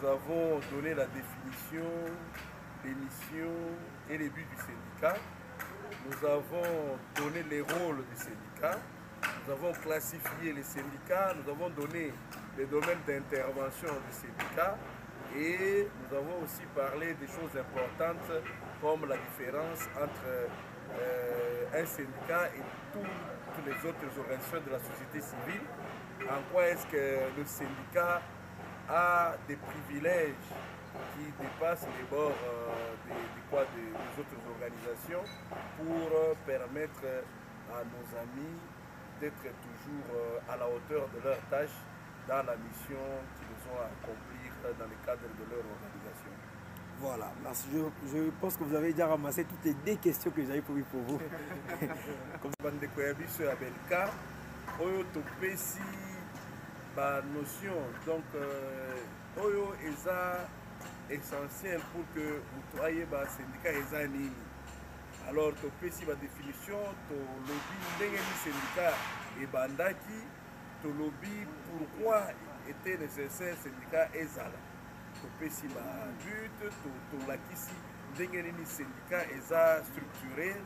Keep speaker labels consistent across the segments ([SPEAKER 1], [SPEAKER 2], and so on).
[SPEAKER 1] nous avons donné la définition, les missions et les buts du syndicat. Nous avons donné les rôles du syndicat. Nous avons classifié les syndicats. Nous avons donné les domaines d'intervention du syndicat. Et nous avons aussi parlé des choses importantes comme la différence entre un syndicat et toutes les autres organisations de la société civile. En quoi est-ce que le syndicat a des privilèges qui dépassent les bords des autres organisations pour permettre à nos amis d'être toujours à la hauteur de leurs tâches dans la mission qu'ils ont à accomplir dans le cadre de leur organisation.
[SPEAKER 2] Voilà, je pense que vous avez déjà ramassé toutes les 2 questions que j'avais prévues pour vous.
[SPEAKER 1] Comme bandeko ya biso ya belka oyo topesi ba notion donc oyo eza essentiel pour que vous ayez ba syndicat eza nini. Alors topesi ba définition to lobby ndenge ni syndicat ebandaki to lobby pourquoi était nécessaire syndicat ezala. Topesi ba but to lakisi ndenge nini syndicat eza structuré,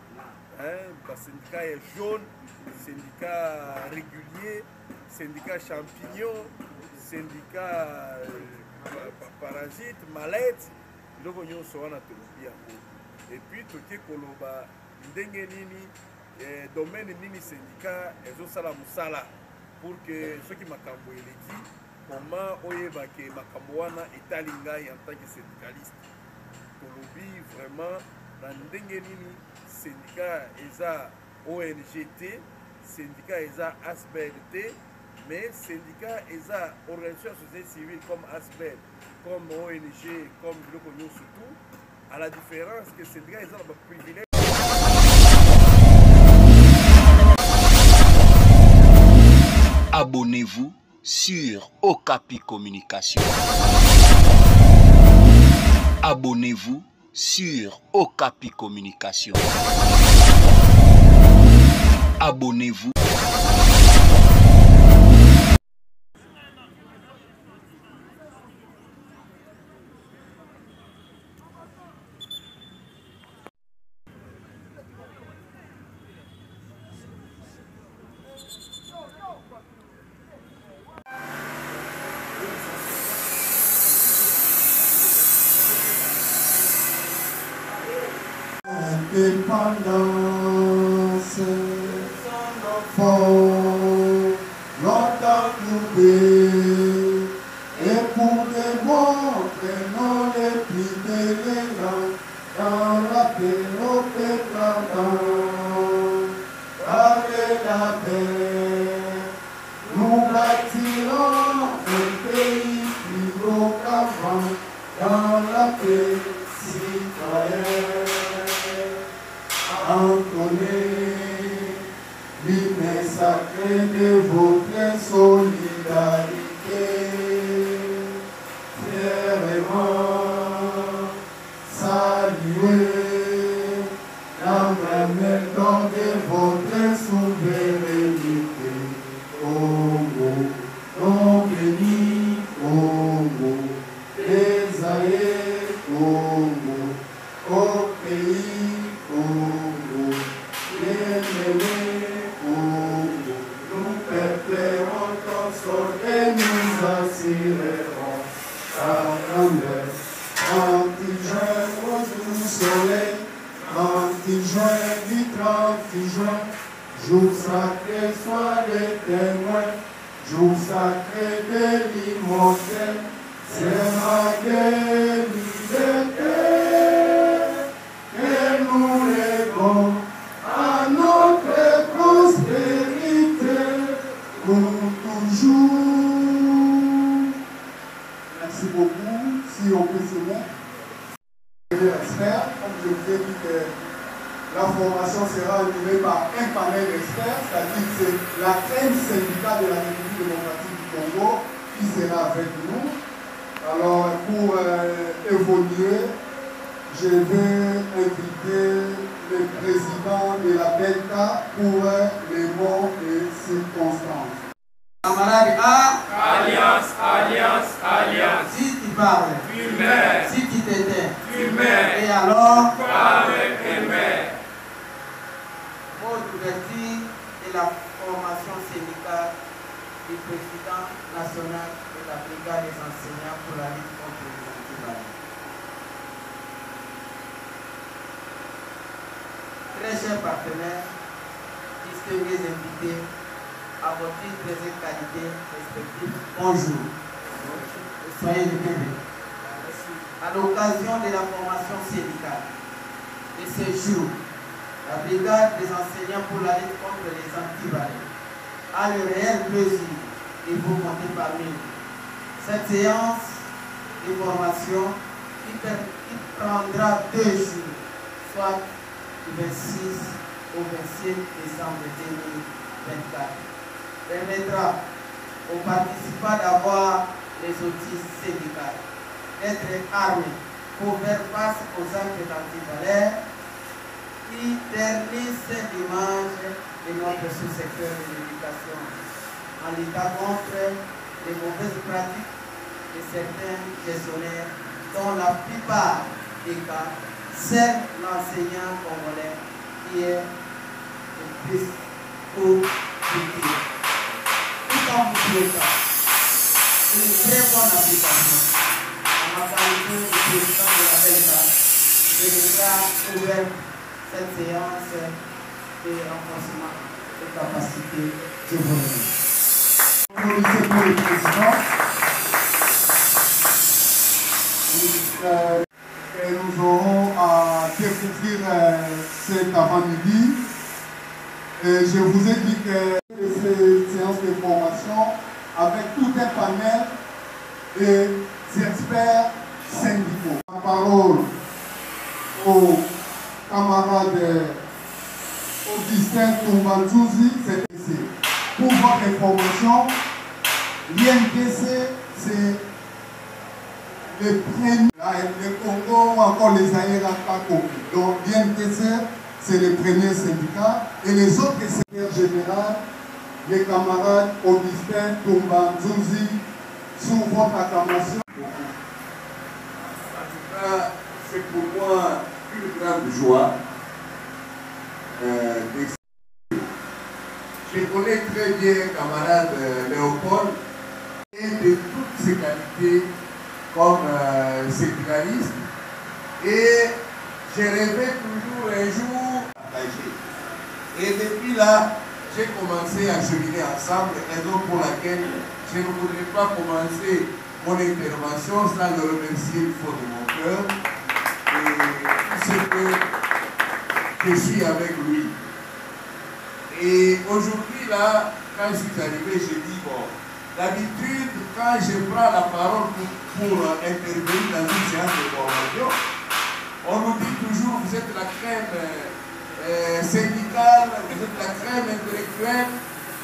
[SPEAKER 1] ba syndicat est jaune, syndicat régulier, syndicat champignon, syndicat parasite, mallette, biloko nyonso wana tolobi yango. Et puis toke koloba ndenge nini domaine nini syndicat ezosala mosala pour que soki makambo eleki comment oyeba ke makambo wana etali ngai en tant que syndicaliste. Tolobi vraiment na ndenge nini syndicat eza ONGT, syndicat eza ASBEL-T, mais syndicat eza organisation de société civile comme ASBEL, comme ONG, comme biloko nyonso surtout, à la différence que syndicat eza na privilège.
[SPEAKER 3] Abonnez-vous sur Okapi Communication. Abonnez-vous sur Okapi Communication. Abonnez-vous.
[SPEAKER 4] Indépendance, faut longtemps trouver, et pour démontrer nos les élégants dans la paix, au avec la paix, nous bâtirons un pays plus beau qu'avant, dans la paix citoyenne. Entonner l'hymne sacré de votre solidarité, fièrement saluer la même don de votre souveraineté. Congo, non béni, Congo, les aïeux, Congo, au pays. Nous préférons ton sol et nous assurerons ta grandeur. Anti-juin au doux soleil, anti-juin du 30 juin, jour sacré soit les témoins, jour sacré de l'immortel, c'est ma liberté que nous lèvons à notre prospérité pour toujours. Merci beaucoup. Si on peut se mettre. Comme je vous ai dit que la formation sera animée par un panel d'experts, c'est-à-dire que c'est la crème syndicale de la République démocratique du Congo qui sera avec nous. Alors pour évoluer, je vais inviter le président de la BELCA pour les mots et circonstances.
[SPEAKER 5] Camarade A, Alliance, Alliance, Alliance.
[SPEAKER 4] parles,
[SPEAKER 1] tu meurs.
[SPEAKER 4] Si tu t'éteins,
[SPEAKER 1] Tu meurs.
[SPEAKER 4] Et alors,
[SPEAKER 1] Femme et mère.
[SPEAKER 4] mot d'ouverture de la formation syndicale du président national de la brigade des enseignants pour la lutte contre les antivaleurs. Très chers partenaires, distingués invités, à votre titre et qualité respective, bonjour. Soyez les bienvenus. À l'occasion de la formation syndicale de ce jour, la brigade des enseignants pour la lutte contre les antivaleurs a le réel plaisir de vous compter parmi nous. Cette séance de formation qui prendra 2 jours, soit du 26 au 27 décembre 2024, permettra aux participants d'avoir les outils syndicaux, d'être armés pour faire face aux actes d'antivaleurs qui ternissent l'image de notre sous-secteur de l'éducation en luttant contre les mauvaises pratiques de certains gestionnaires dont la plupart des cas c'est l'enseignant congolais qui est le plus haut culture. Tout en vous souhaitant une très bonne application à ma qualité de président de la BELCA, je déclare ouverte cette séance de renforcement de capacité. Je vous remercie.
[SPEAKER 5] Applaudissez pour le président. Et nous aurons à découvrir cet avant-midi. Et je vous ai dit que cette séance de formation avec tout un panel d'experts syndicaux. La parole au camarade Augustin Tombadjouzi, c'est pour votre information, l'INPC, c'est le premier, le Congo ou encore les Aïras Kako. Donc l'INPC, c'est le premier syndicat. Et les autres secrétaires généraux, les camarades Augustin Tombadjouzi, sous votre acclamation.
[SPEAKER 6] En tout cas, c'est pour moi une grande joie. Je connais très bien camarade Léopold et de toutes ses qualités comme syndicaliste. Et j'ai rêvé toujours un jour partager. Et depuis là, j'ai commencé à cheminer ensemble, raison pour laquelle je ne voudrais pas commencer mon intervention sans le remercier du fond de mon cœur et tout ce que je suis avec lui. Et aujourd'hui, là, quand je suis arrivé, j'ai dit, bon, d'habitude, quand je prends la parole pour intervenir dans une séance de formation, on nous dit toujours, vous êtes la crème syndicale, vous êtes la crème intellectuelle,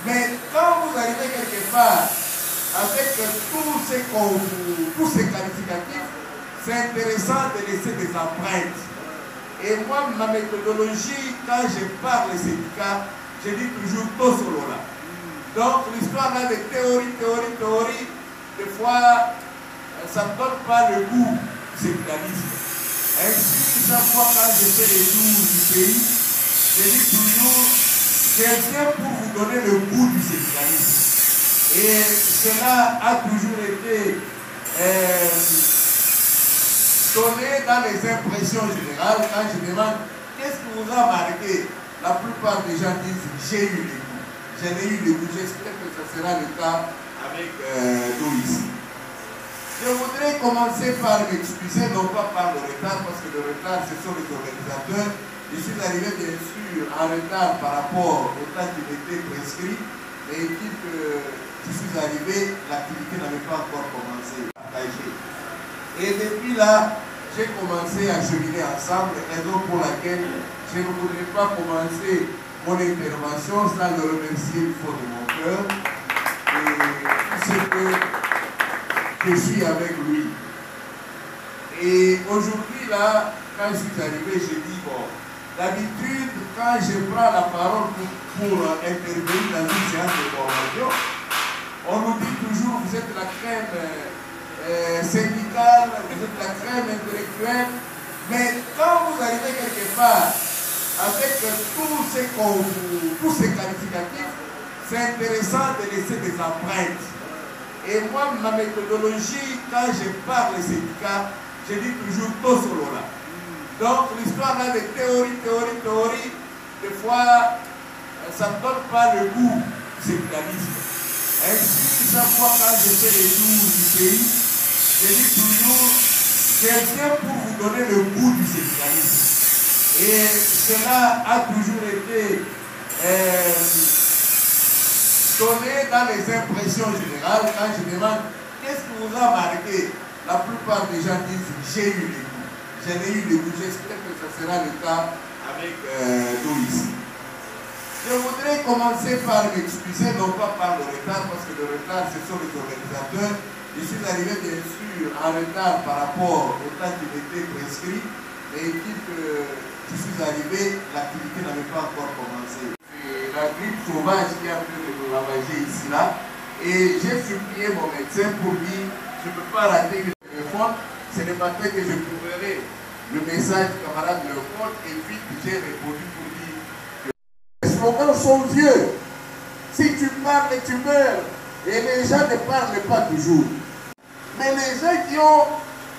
[SPEAKER 6] mais quand vous arrivez quelque part, avec tous ces qualificatifs, c'est intéressant de laisser des empreintes. Et moi, ma méthodologie, quand je parle des syndicats, je dis toujours tout solo là. Donc l'histoire là de théorie, des fois, ça ne donne pas le goût du syndicalisme. Ainsi, chaque fois quand je fais les tours du pays, je dis toujours, je viens pour vous donner le goût du syndicalisme. Et cela a toujours été donné dans les impressions générales. Quand je demande qu'est-ce qui vous a marqué, la plupart des gens disent j'ai eu le goût. J'en ai eu le goût. J'espère que ce sera le cas avec nous ici. Je voudrais commencer par m'excuser, non pas par le retard, parce que le retard, ce sont les organisateurs. Je suis arrivé bien sûr en retard par rapport au temps qui m'était prescrit, mais dit que je suis arrivé, l'activité n'avait pas encore commencé à partager. Et depuis là, j'ai commencé à cheminer ensemble, raison pour laquelle je ne voudrais pas commencer mon intervention sans le remercier du fond de mon cœur et tout ce que je suis avec lui. Et aujourd'hui, là, quand je suis arrivé, j'ai dit, bon, d'habitude, quand je prends la parole pour intervenir dans une séance de formation, on nous dit toujours, vous êtes la crème syndicale, vous êtes la crème intellectuelle, mais quand vous arrivez quelque part avec tous ces qualificatifs, c'est intéressant de laisser des empreintes. Et moi, ma méthodologie, quand je parle des syndicats, je dis toujours tout solo là. Donc l'histoire là de théorie, des fois, ça ne donne pas le goût du syndicalisme. Ainsi, chaque fois quand je fais les tours du pays, je dis toujours, je viens pour vous donner le goût du syndicalisme. Et cela a toujours été donné dans les impressions générales. Quand je demande qu'est-ce qui vous a marqué, la plupart des gens disent j'ai eu les goûts. J'en ai eu les goûts. J'espère que ce sera le cas avec Loïs. Je voudrais commencer par m'excuser, non pas par le retard, parce que le retard, ce sont les organisateurs. Je suis arrivé bien sûr en retard par rapport au temps qui m'était prescrit, mais dit que je suis arrivé, l'activité n'avait pas encore commencé. La grippe sauvage qui a pu me ravager ici là, et j'ai supplié mon médecin pour dire je ne peux pas rater le téléphone, c'est le matin que je trouverai le message du camarade Léopold, et puis j'ai répondu pour dire que les slogans sont vieux. Si tu parles, tu meurs. Et les gens ne parlent pas toujours. Mais les gens qui ont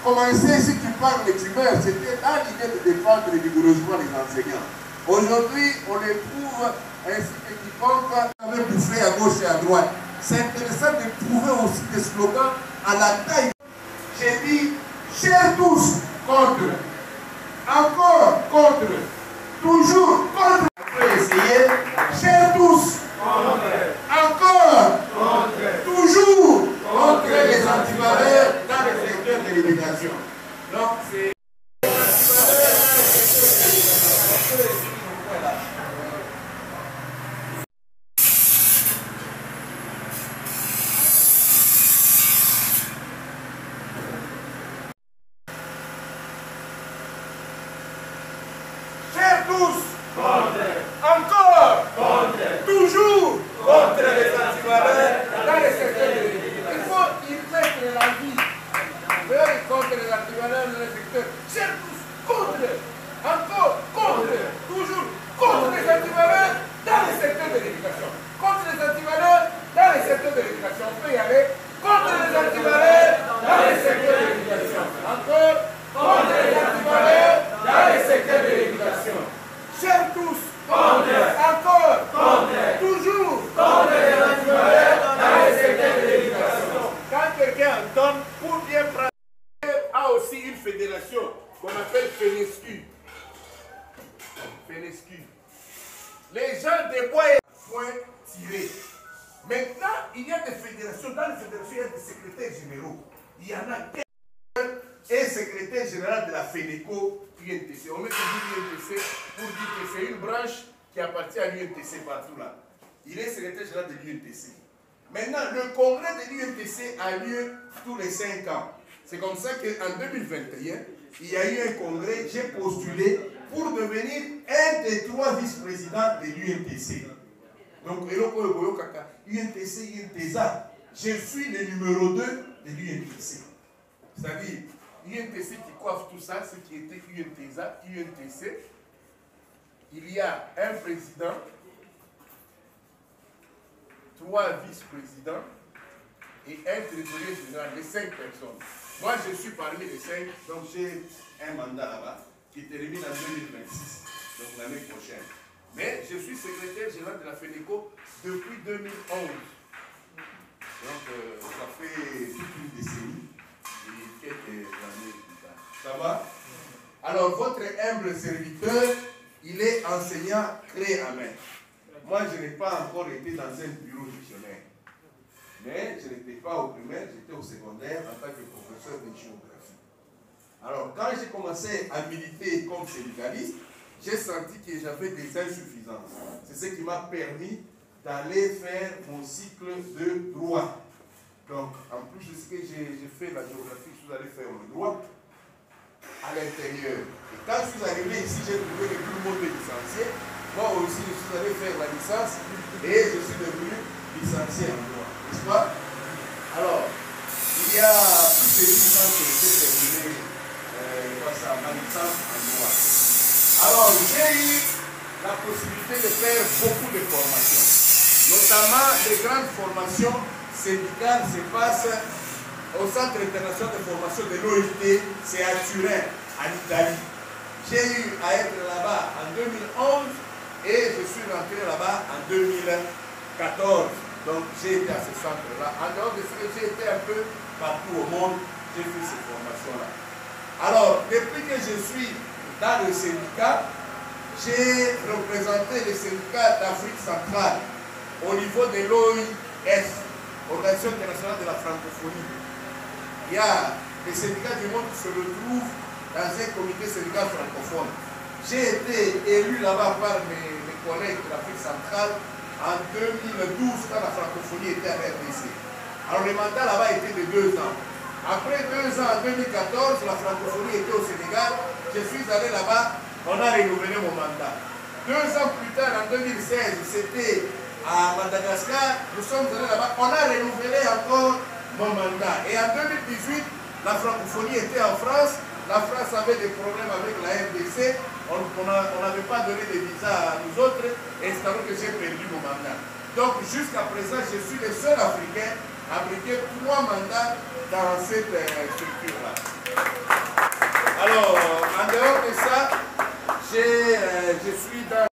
[SPEAKER 6] commencé, si tu parles, tu meurs, c'était dans l'idée de défendre rigoureusement les enseignants. Aujourd'hui, on les trouve ainsi que quiconque avait bouffé à gauche et à droite. C'est intéressant de trouver aussi des slogans à la taille. J'ai dit, chers tous, contre. Encore contre. Toujours contre. On peut essayer. Chers tous, contre. Encore contre. Toujours contre les antivaleurs dans le secteur de l'éducation. Donc c'est... Les gens des bois et point tirés. Maintenant, il y a des fédérations. Dans les fédérations, il y a des secrétaires généraux. Il y en a un secrétaire général de la FENECO UNTC. On met toujours l'UNTC pour dire que c'est une branche qui appartient à l'UNTC partout là. Il est secrétaire général de l'UNTC. Maintenant, le congrès de l'UNTC a lieu tous les 5 ans. C'est comme ça qu'en 2021, il y a eu un congrès, j'ai postulé pour devenir un des 3 vice-présidents de l'UNTC. Donc, UNTC, UNTESA, je suis le numéro 2 de l'UNTC. C'est-à-dire, UNTC qui coiffe tout ça, ce qui était UNTESA, UNTC, il y a un président, 3 vice-présidents et un trésorier général, les 5 personnes. Moi, je suis parmi les 5, donc j'ai un mandat là-bas qui termine en 2026, donc l'année prochaine. Mais je suis secrétaire général de la FENECO depuis 2011. Donc, ça fait toute une décennie et quelques années plus tard. Ça va? Alors, votre humble serviteur, il est enseignant clé à main. Moi, je n'ai pas encore été dans un bureau dictionnaire. Mais je n'étais pas au primaire, j'étais au secondaire en tant que professeur de géographie. Alors, quand j'ai commencé à militer comme syndicaliste, j'ai senti que j'avais des insuffisances. C'est ce qui m'a permis d'aller faire mon cycle de droit. Donc, en plus de ce que j'ai fait la géographie, je suis allé faire le droit à l'intérieur. Et quand je suis arrivé ici, j'ai trouvé que tout le monde est licencié. Moi aussi, je suis allé faire la licence et je suis devenu licencié en droit. N'est-ce pas? Alors, il il y a plus de 10 ans que j'ai terminé ma licence en droit. Alors, j'ai eu la possibilité de faire beaucoup de formations. Notamment, les grandes formations syndicales se passent au Centre international de formation de l'OIT, c'est à Turin, en Italie. J'ai eu à être là-bas en 2011 et je suis rentré là-bas en 2014. Donc j'ai été à ce centre-là. En dehors de ce que j'ai été un peu partout au monde, j'ai fait ces formations-là. Alors, depuis que je suis dans le syndicat, j'ai représenté le syndicat d'Afrique centrale au niveau de l'OIS, Organisation internationale de la francophonie. Il y a les syndicats du monde qui se retrouvent dans un comité syndical francophone. J'ai été élu là-bas par mes collègues de l'Afrique centrale en 2012 quand la francophonie était à RDC. Alors le mandat là-bas était de 2 ans. Après 2 ans, en 2014, la francophonie était au Sénégal. Je suis allé là-bas, on a renouvelé mon mandat. 2 ans plus tard, en 2016, c'était à Madagascar, nous sommes allés là-bas, on a renouvelé encore mon mandat. Et en 2018, la francophonie était en France. La France avait des problèmes avec la RDC. On n'avait pas donné de visa à nous autres. Et c'est alors que j'ai perdu mon mandat. Donc jusqu'à présent, je suis le seul Africain à briguer 3 mandats dans cette structure-là. Alors, en dehors de ça, je suis dans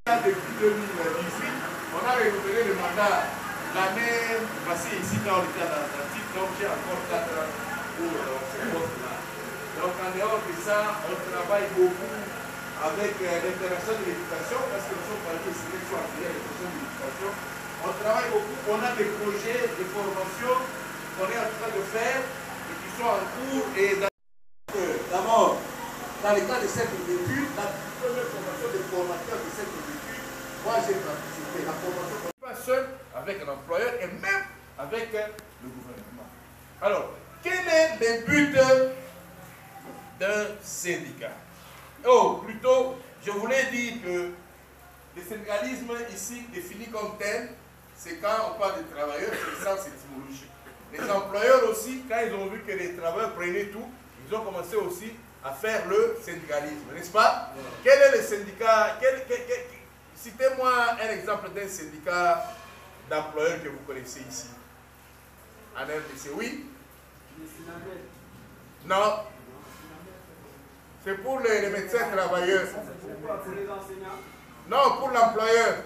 [SPEAKER 6] depuis 2018. On a renouvelé le mandat l'année passée ici dans le cadre atlantique, donc j'ai encore 4 ans pour ce poste-là. Donc en dehors de ça, on travaille beaucoup avec l'interaction de l'éducation, parce que nous sommes partis de sélection affiliée à l'interaction de l'éducation. On travaille beaucoup, on a des projets de formation qu'on est en train de faire et qui sont en cours. Et d'abord, dans le cas de cette étude, la première formation de formateur de cette étude, moi j'ai participé à la formation pas seul avec un employeur et même avec le gouvernement. Alors, quel est le but d'un syndicat? Oh, plutôt, je voulais dire que le syndicalisme ici défini comme tel, c'est quand on parle des travailleurs, c'est le sens étymologique. Les employeurs aussi, quand ils ont vu que les travailleurs prenaient tout, ils ont commencé aussi à faire le syndicalisme, n'est-ce pas? Quel est le syndicat? Citez-moi un exemple d'un syndicat d'employeurs que vous connaissez ici. En RDC, oui? Non. C'est pour les médecins travailleurs.
[SPEAKER 2] Pour les enseignants?
[SPEAKER 6] Non, pour l'employeur.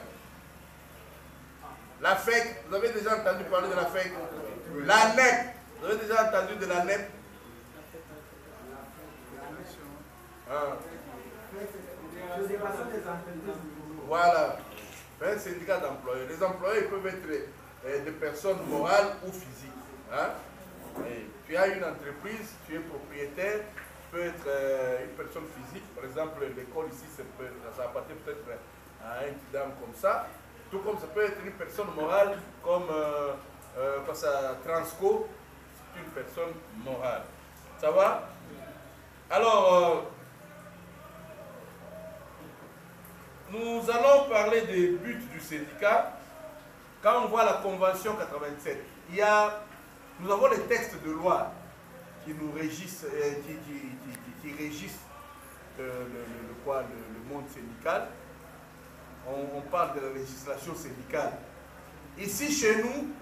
[SPEAKER 6] La FEC, vous avez déjà entendu parler de la FEC? La NEP, vous avez déjà entendu de la NEP? Voilà, un syndicat d'employeurs. Les employeurs peuvent être des personnes morales ou physiques. Hein? Tu as une entreprise, tu es propriétaire, tu peux être une personne physique. Par exemple, l'école ici, ça appartient peut-être à une dame comme ça. Tout comme ça peut être une personne morale comme Transco, c'est une personne morale. Ça va? Alors, nous allons parler des buts du syndicat. Quand on voit la Convention 87, nous avons les textes de loi qui nous régissent, qui régissent le monde syndical. On parle de la législation syndicale. Ici, chez nous,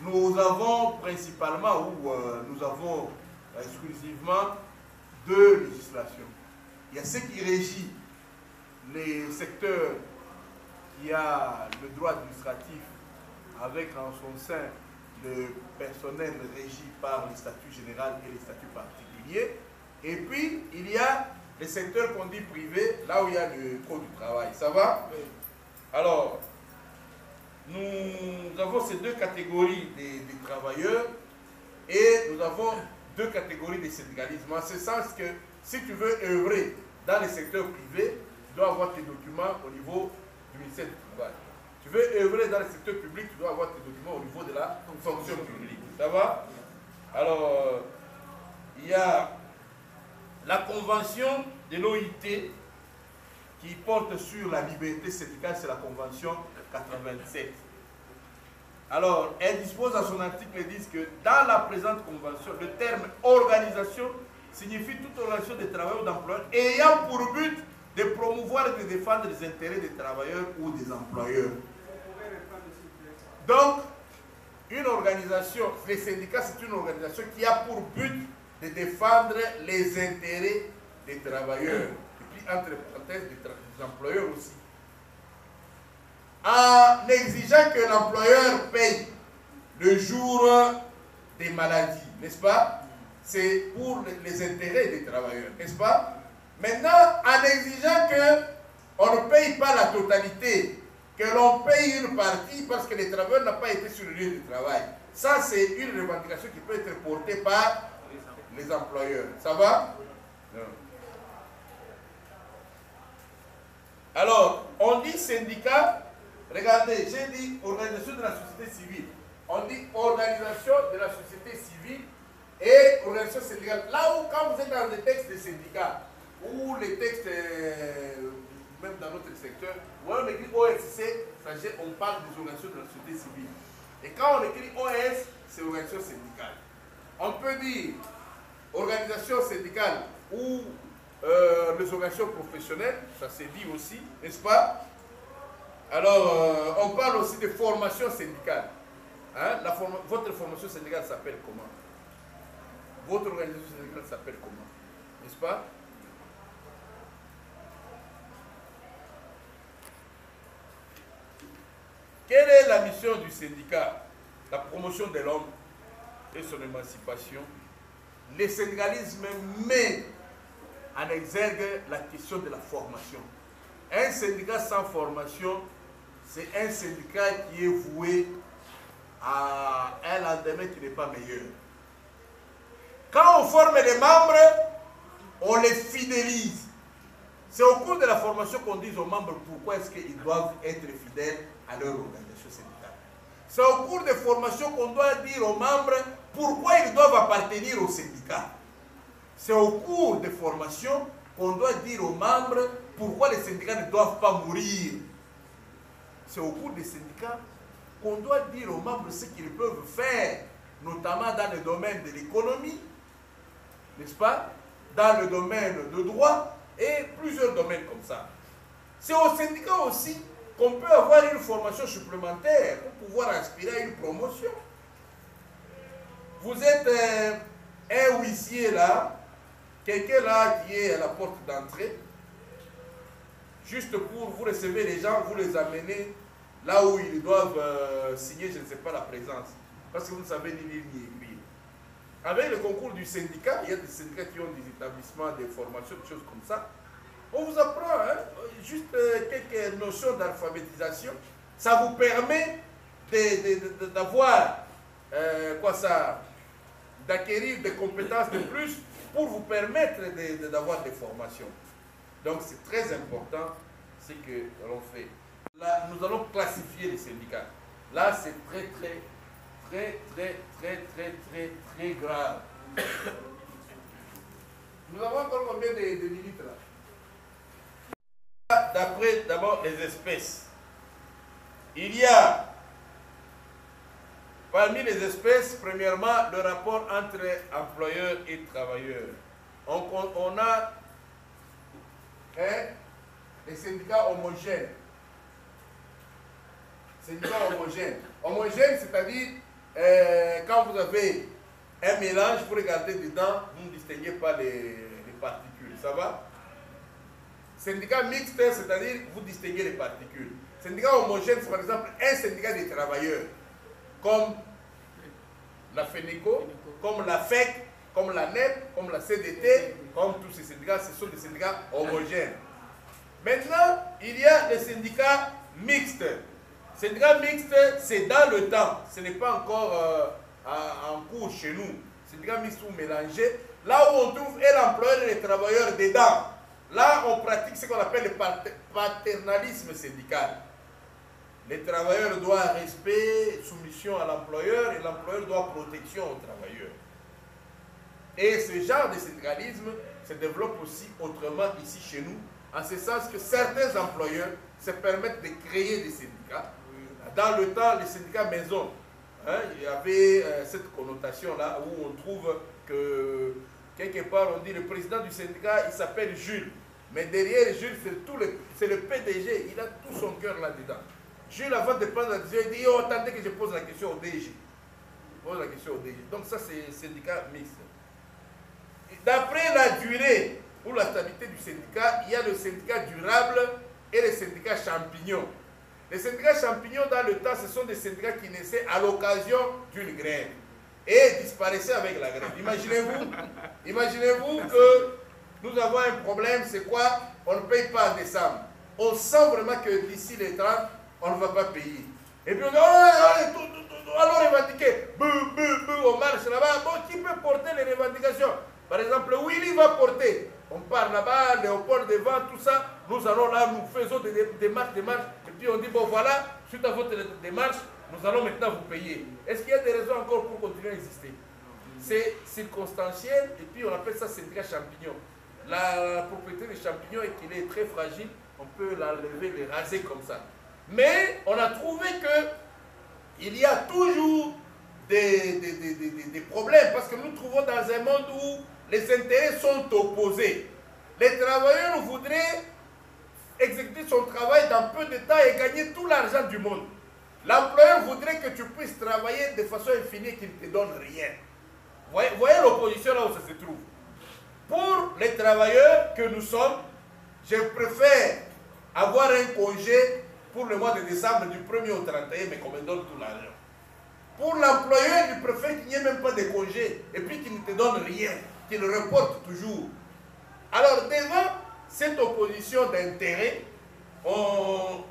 [SPEAKER 6] nous avons principalement, nous avons exclusivement 2 législations. Il y a ce qui régit les secteurs qui a le droit administratif avec en son sein le personnel régi par les statuts généraux et les statuts particuliers. Et puis, il y a les secteurs qu'on dit privés, là où il y a le code du travail. Ça va? Oui. Alors, nous avons ces 2 catégories des travailleurs et nous avons 2 catégories de syndicalisme. En ce sens que si tu veux œuvrer dans les secteurs privés, tu dois avoir tes documents au niveau du ministère du Travail. Tu veux œuvrer dans le secteur public, tu dois avoir tes documents au niveau de la fonction publique. Ça va? Alors, il y a la convention de l'OIT qui porte sur la liberté syndicale, c'est la convention 87.
[SPEAKER 1] Alors, elle dispose à son article 10 que dans la présente convention, le terme organisation signifie toute organisation des travailleurs ou d'employeurs ayant pour but de promouvoir et de défendre les intérêts des travailleurs ou des employeurs. Donc, une organisation, les syndicats, c'est une organisation qui a pour but de défendre les intérêts des travailleurs, et puis entre parenthèses des employeurs aussi. En exigeant que l'employeur paye le jour des maladies, n'est-ce pas? C'est pour les intérêts des travailleurs, n'est-ce pas? Maintenant, en exigeant qu'on ne paye pas la totalité, que l'on paye une partie parce que les travailleurs n'ont pas été sur le lieu de travail. Ça, c'est une revendication qui peut être portée par les employeurs. Ça va? Non. Alors, on dit syndicat, regardez, j'ai dit organisation de la société civile. On dit organisation de la société civile et organisation syndicale. Là où, quand vous êtes dans des textes de syndicats, ou les textes, même dans notre secteur, où on écrit OSC, on parle des organisations de la société civile. Et quand on écrit OS, c'est organisation syndicale. On peut dire organisation syndicale ou les organisations professionnelles, ça s'est dit aussi, n'est-ce pas? Alors, on parle aussi de formation syndicale. Hein? Votre formation syndicale s'appelle comment? Votre organisation syndicale s'appelle comment? N'est-ce pas? Quelle est la mission du syndicat? La promotion de l'homme et son émancipation. Le syndicalisme met en exergue la question de la formation. Un syndicat sans formation, c'est un syndicat qui est voué à un lendemain qui n'est pas meilleur. Quand on forme les membres, on les fidélise. C'est au cours de la formation qu'on dit aux membres pourquoi est-ce qu'ils doivent être fidèles à leur organisation syndicale. C'est au cours de formation qu'on doit dire aux membres pourquoi ils doivent appartenir au syndicat. C'est au cours de formation qu'on doit dire aux membres pourquoi les syndicats ne doivent pas mourir. C'est au cours des syndicats qu'on doit dire aux membres ce qu'ils peuvent faire, notamment dans le domaine de l'économie, n'est-ce pas? Dans le domaine de droit et plusieurs domaines comme ça. C'est au syndicat aussi qu'on peut avoir une formation supplémentaire pour pouvoir aspirer à une promotion. Vous êtes un huissier là, quelqu'un là qui est à la porte d'entrée, juste pour vous recevoir les gens, vous les amenez là où ils doivent signer, je ne sais pas, la présence. Parce que vous ne savez ni lire ni écrire. Avec le concours du syndicat, il y a des syndicats qui ont des établissements, des formations, des choses comme ça. On vous apprend juste quelques notions d'alphabétisation. Ça vous permet d'avoir d'acquérir des compétences de plus pour vous permettre d'avoir des formations. Donc c'est très important ce que l'on fait. Là, nous allons classifier les syndicats. Là, c'est très grave. Nous avons encore combien de minutes là? D'après d'abord les espèces. Il y a parmi les espèces, premièrement, le rapport entre employeurs et travailleurs. On a les syndicats homogènes. Syndicats homogènes. Homogènes, c'est-à-dire quand vous avez un mélange, vous regardez dedans, vous ne distinguez pas les particules. Ça va? Syndicat mixte, c'est-à-dire vous distinguez les particules. Syndicat homogène, c'est par exemple un syndicat des travailleurs, comme la FENECO, comme la FEC, comme la NEP, comme la CDT, comme tous ces syndicats, ce sont des syndicats homogènes. Maintenant, il y a les syndicats mixtes. Syndicat mixte, c'est dans le temps, ce n'est pas encore en cours chez nous. Syndicat mixte ou mélangé, là où on trouve et l'employeur et les travailleurs dedans. Là, on pratique ce qu'on appelle le paternalisme syndical. Les travailleurs doivent respect, soumission à l'employeur et l'employeur doit protection aux travailleurs. Et ce genre de syndicalisme se développe aussi autrement ici chez nous, en ce sens que certains employeurs se permettent de créer des syndicats dans le temps, les syndicats maison, hein, il y avait cette connotation-là où on trouve que, quelque part, on dit le président du syndicat, il s'appelle Jules. Mais derrière Jules, c'est le PDG, il a tout son cœur là-dedans. Jules, avant de prendre la décision, il dit, oh, attendez que je pose la question au DG. Pose la question au DG. Donc ça, c'est syndicat mixte. D'après la durée ou la stabilité du syndicat, il y a le syndicat durable et le syndicat champignon. Les syndicats champignons, dans le temps, ce sont des syndicats qui naissaient à l'occasion d'une grève et disparaissaient avec la grève. Imaginez-vous que nous avons un problème, c'est quoi? On ne paye pas en décembre. On sent vraiment que d'ici les 30, on ne va pas payer. Et puis on dit, alors revendiquer, on marche là-bas. Bon, qui peut porter les revendications? Par exemple, Willy va porter. On part là-bas, Léopold devant, tout ça. Nous allons là, nous faisons des démarches. Et puis on dit, bon voilà, suite à votre démarche, nous allons maintenant vous payer. Est-ce qu'il y a des raisons encore pour continuer à exister? C'est circonstanciel et puis on appelle ça syndicat champignon. La propriété des champignons est qu'il est très fragile. On peut l'enlever, les raser comme ça. Mais on a trouvé qu'il y a toujours des problèmes parce que nous trouvons dans un monde où les intérêts sont opposés. Les travailleurs voudraient exécuter son travail dans peu de temps et gagner tout l'argent du monde. L'employeur voudrait que tu puisses travailler de façon infinie et qu'il ne te donne rien. Voyez l'opposition là où ça se trouve. Pour les travailleurs que nous sommes, je préfère avoir un congé pour le mois de décembre du 1er au 31, mais qu'on me donne tout l'argent. Pour l'employeur, il préfère qu'il n'y ait même pas de congé et puis qu'il ne te donne rien, qu'il reporte toujours. Alors, devant cette opposition d'intérêt, on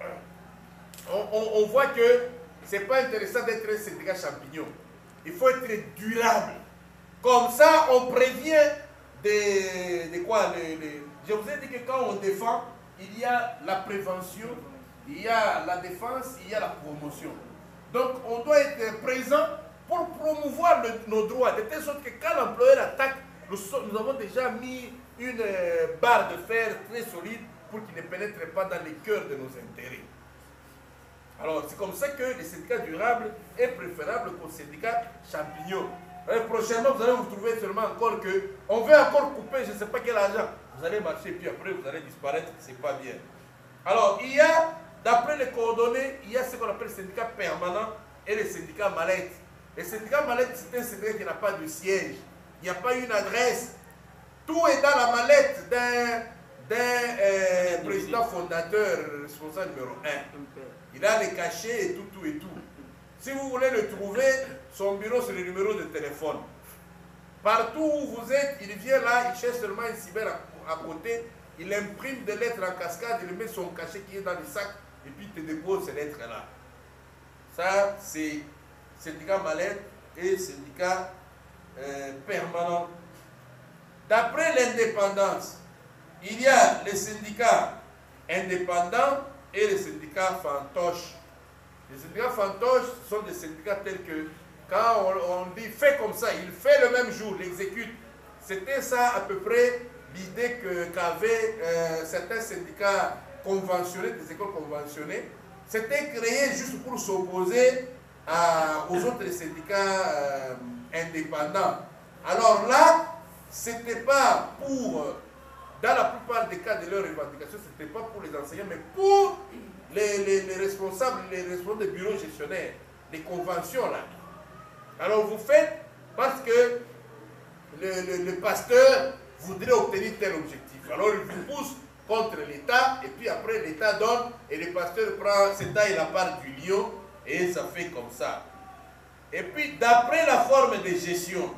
[SPEAKER 1] voit que ce n'est pas intéressant d'être un syndicat champignon. Il faut être durable. Comme ça, on prévient je vous ai dit que quand on défend, il y a la prévention, il y a la défense, il y a la promotion. Donc, on doit être présent pour promouvoir nos droits, de telle sorte que quand l'employeur attaque, nous avons déjà mis une barre de fer très solide pour qu'il ne pénètre pas dans les cœurs de nos intérêts. Alors, c'est comme ça que le syndicat durable est préférable qu'au syndicat champignon. Prochainement, vous allez vous trouver seulement encore que on veut encore couper, je ne sais pas quel argent. Vous allez marcher, puis après, vous allez disparaître, ce n'est pas bien. Alors, il y a, d'après les coordonnées, il y a ce qu'on appelle le syndicat permanent et le syndicat mallette. Le syndicat mallette, c'est un syndicat qui n'a pas de siège. Il n'y a pas une adresse. Tout est dans la mallette d'un président fondateur, responsable numéro 1. Il a les cachets et tout. Si vous voulez le trouver, son bureau, c'est le numéro de téléphone. Partout où vous êtes, il vient là, il cherche seulement un cyber à côté, il imprime des lettres en cascade, il met son cachet qui est dans le sac, et puis il te dépose ces lettres-là. Ça, c'est syndicat mallette et syndicat permanent. D'après l'indépendance, il y a les syndicats indépendants et les syndicats fantoches. Les syndicats fantoches sont des syndicats tels que quand on dit fait comme ça, il fait le même jour, l'exécute. C'était ça à peu près l'idée qu'avaient certains syndicats conventionnés, des écoles conventionnées. C'était créé juste pour s'opposer aux autres syndicats indépendants. Alors là, c'était pas pour, dans la plupart des cas de leurs revendications, c'était pas pour les enseignants, mais pour les responsables des bureaux gestionnaires, les conventions là. Alors vous faites parce que le pasteur voudrait obtenir tel objectif. Alors il vous pousse contre l'État et puis après l'État donne et le pasteur prend cette taille la part du lion et ça fait comme ça. Et puis d'après la forme de gestion,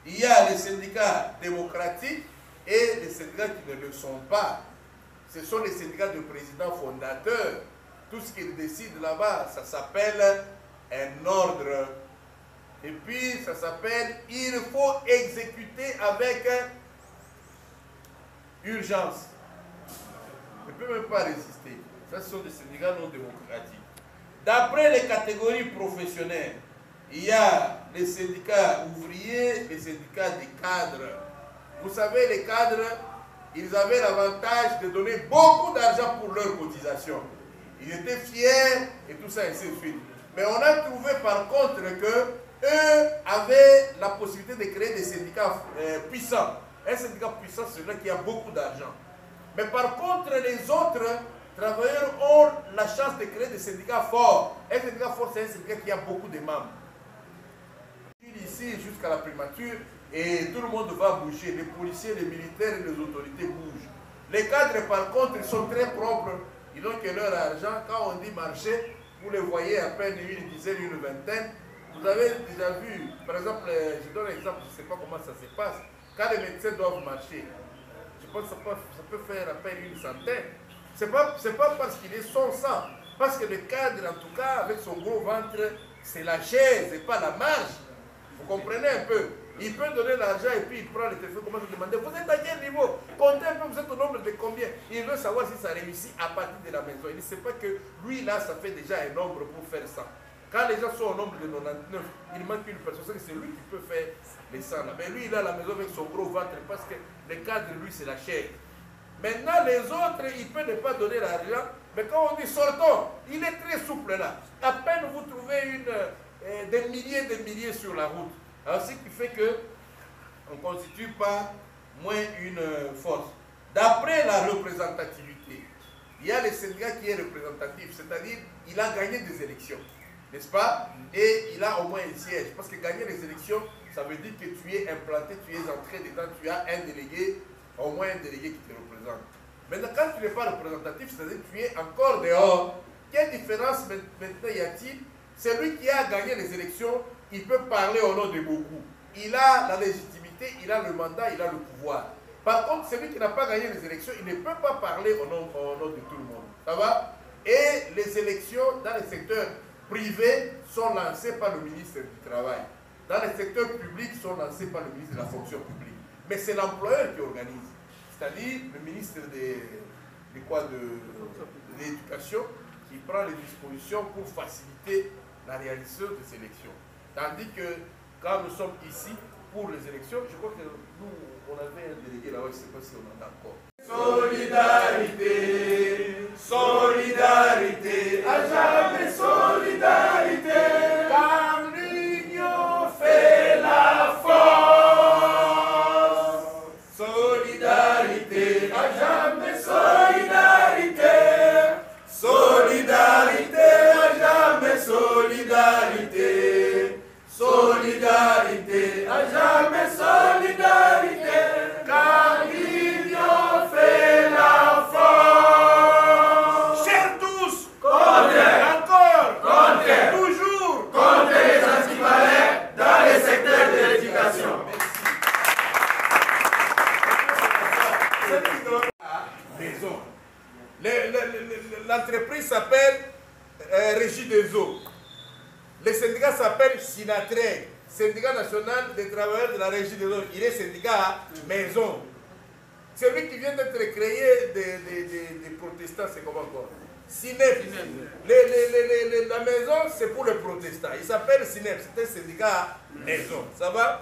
[SPEAKER 1] il y a les syndicats démocratiques et les syndicats qui ne le sont pas. Ce sont les syndicats de présidents fondateurs. Tout ce qu'ils décident là-bas, ça s'appelle un ordre. Et puis, ça s'appelle « il faut exécuter avec urgence ». On ne peut même pas résister. Ça, ce sont des syndicats non démocratiques. D'après les catégories professionnelles, il y a les syndicats ouvriers, les syndicats des cadres. Vous savez, les cadres, ils avaient l'avantage de donner beaucoup d'argent pour leurs cotisations.
[SPEAKER 6] Ils étaient fiers et tout ça, et ainsi de suite. Mais on a trouvé par contre que eux avaient la possibilité de créer des syndicats puissants. Un syndicat puissant, c'est celui qui a beaucoup d'argent. Mais par contre, les autres travailleurs ont la chance de créer des syndicats forts. Un syndicat fort, c'est un syndicat qui a beaucoup de membres. Ici, jusqu'à la primature, et tout le monde va bouger. Les policiers, les militaires et les autorités bougent. Les cadres, par contre, ils sont très propres. Ils n'ont que leur argent. Quand on dit marcher, vous les voyez à peine une dizaine, une vingtaine. Vous avez déjà vu, par exemple, je donne un exemple, je ne sais pas comment ça se passe. Quand les médecins doivent marcher, je pense que ça peut faire à peine une centaine. Ce n'est pas parce qu'il est son sang. Parce que le cadre, en tout cas, avec son gros ventre, c'est la chaise et pas la marche. Vous comprenez un peu? Il peut donner l'argent et puis il prend le téléphone, commence à demander, vous êtes à quel niveau? Comptez un peu, vous êtes au nombre de combien? Il veut savoir si ça réussit à partir de la maison. Il ne sait pas que lui, là, ça fait déjà un nombre pour faire ça. Quand les gens sont au nombre de 99, il manque une personne, c'est lui qui peut faire les 100 là. Mais lui, il est à la maison avec son gros ventre parce que le cadre, lui, c'est la chair. Maintenant, les autres, il peut ne pas donner l'argent, mais quand on dit sortons, il est très souple là. À peine vous trouvez des milliers sur la route. Alors, ce qui fait qu'on ne constitue pas moins une force. D'après la représentativité, il y a le syndicat qui est représentatif, c'est-à-dire il a gagné des élections, n'est-ce pas? Et il a au moins un siège. Parce que gagner les élections, ça veut dire que tu es implanté, tu es entré dedans, tu as un délégué, au moins un délégué qui te représente. Maintenant, quand tu n'es pas représentatif, c'est-à-dire que tu es encore dehors. Quelle différence maintenant y a-t-il? Celui qui a gagné les élections, il peut parler au nom de beaucoup. Il a la légitimité, il a le mandat, il a le pouvoir. Par contre, celui qui n'a pas gagné les élections, il ne peut pas parler au nom de tout le monde. Ça va? Et les élections dans le secteur privé sont lancées par le ministre du Travail. Dans le secteur public, sont lancées par le ministre de la Fonction publique. Mais c'est l'employeur qui organise. C'est-à-dire le ministre de l'Éducation qui prend les dispositions pour faciliter la réalisation des élections. Tandis que quand nous sommes ici pour les élections, je crois que nous, on avait un délégué là-bas, je ne sais pas si on en a encore. Solidarité, solidarité, à jamais solidarité, car l'union fait la force. Solidarité, à jamais solidarité, solidarité, à jamais solidarité, solidarité, à jamais solidarité, car l'union fait la force. Chers tous, encore, toujours, contre les antivalets dans les secteurs de l'éducation. Maison. L'entreprise s'appelle Régie des eaux. Le syndicat s'appelle Sinatreg, Syndicat national des travailleurs de la Régie des eaux. Il est syndicat maison. Celui qui vient d'être créé des protestants, c'est comment encore? Sinep. La maison, c'est pour les protestants. Il s'appelle Sinep, c'est un syndicat maison. Ça va?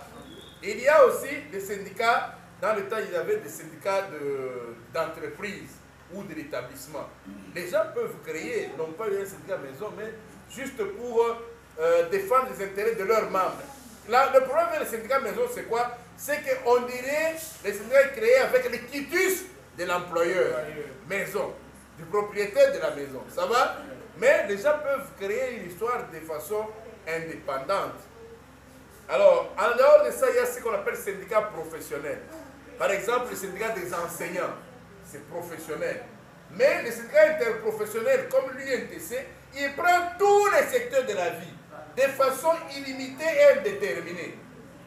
[SPEAKER 6] Il y a aussi des syndicats, dans le temps, il y avait des syndicats d'entreprise ou de l'établissement. Les gens peuvent créer, non pas un syndicat maison, mais juste pour défendre les intérêts de leurs membres. Là, le problème avec les syndicats maison, c'est quoi? C'est qu'on dirait les syndicats créés avec le quitus de l'employeur maison, du propriétaire de la maison. Ça va? Mais les gens peuvent créer une histoire de façon indépendante. Alors, en dehors de ça, il y a ce qu'on appelle syndicat professionnel. Par exemple, le syndicat des enseignants, c'est professionnel. Mais le syndicat interprofessionnel, comme l'UNTC, il prend tous les secteurs de la vie, de façon illimitée et indéterminée.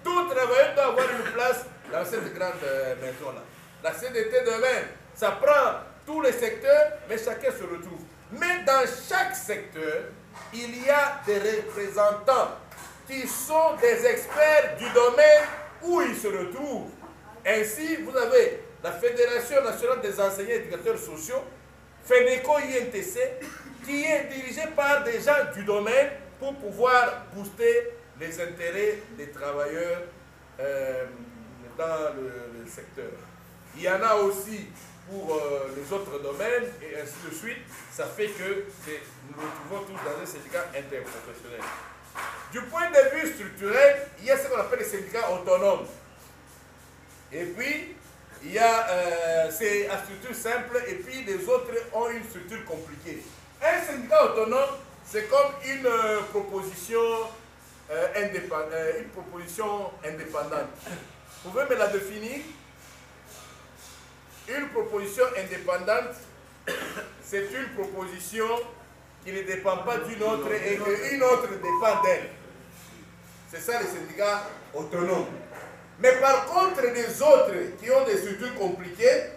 [SPEAKER 6] Tout travailleur doit avoir une place dans cette grande maison-là. La CDT de même, ça prend tous les secteurs, mais chacun se retrouve. Mais dans chaque secteur, il y a des représentants qui sont des experts du domaine où ils se retrouvent. Ainsi, vous avez la Fédération nationale des enseignants et éducateurs sociaux, FENECO-INTC, qui est dirigée par des gens du domaine pour pouvoir booster les intérêts des travailleurs dans le secteur.
[SPEAKER 1] Il y en a aussi pour les autres domaines, et ainsi de suite. Ça fait que nous nous retrouvons tous dans un syndicat interprofessionnel. Du point de vue structurel, il y a ce qu'on appelle les syndicats autonomes. Et puis, il y a, c'est à structure simple, et puis les autres ont une structure compliquée. Un syndicat autonome, c'est comme une proposition indépendante. Vous pouvez me la définir? Une proposition indépendante, c'est une proposition qui ne dépend pas d'une autre et qu'une autre dépend d'elle. C'est ça les syndicats autonomes. Mais par contre, les autres qui ont des structures compliquées,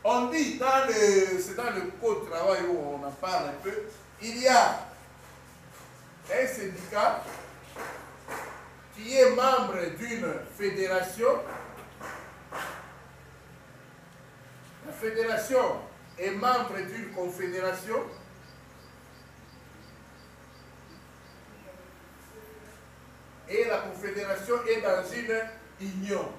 [SPEAKER 1] on dit, c'est dans le code de travail où on en parle un peu, il y a un syndicat qui est membre d'une fédération. La fédération est membre d'une confédération. Et la confédération est dans une union.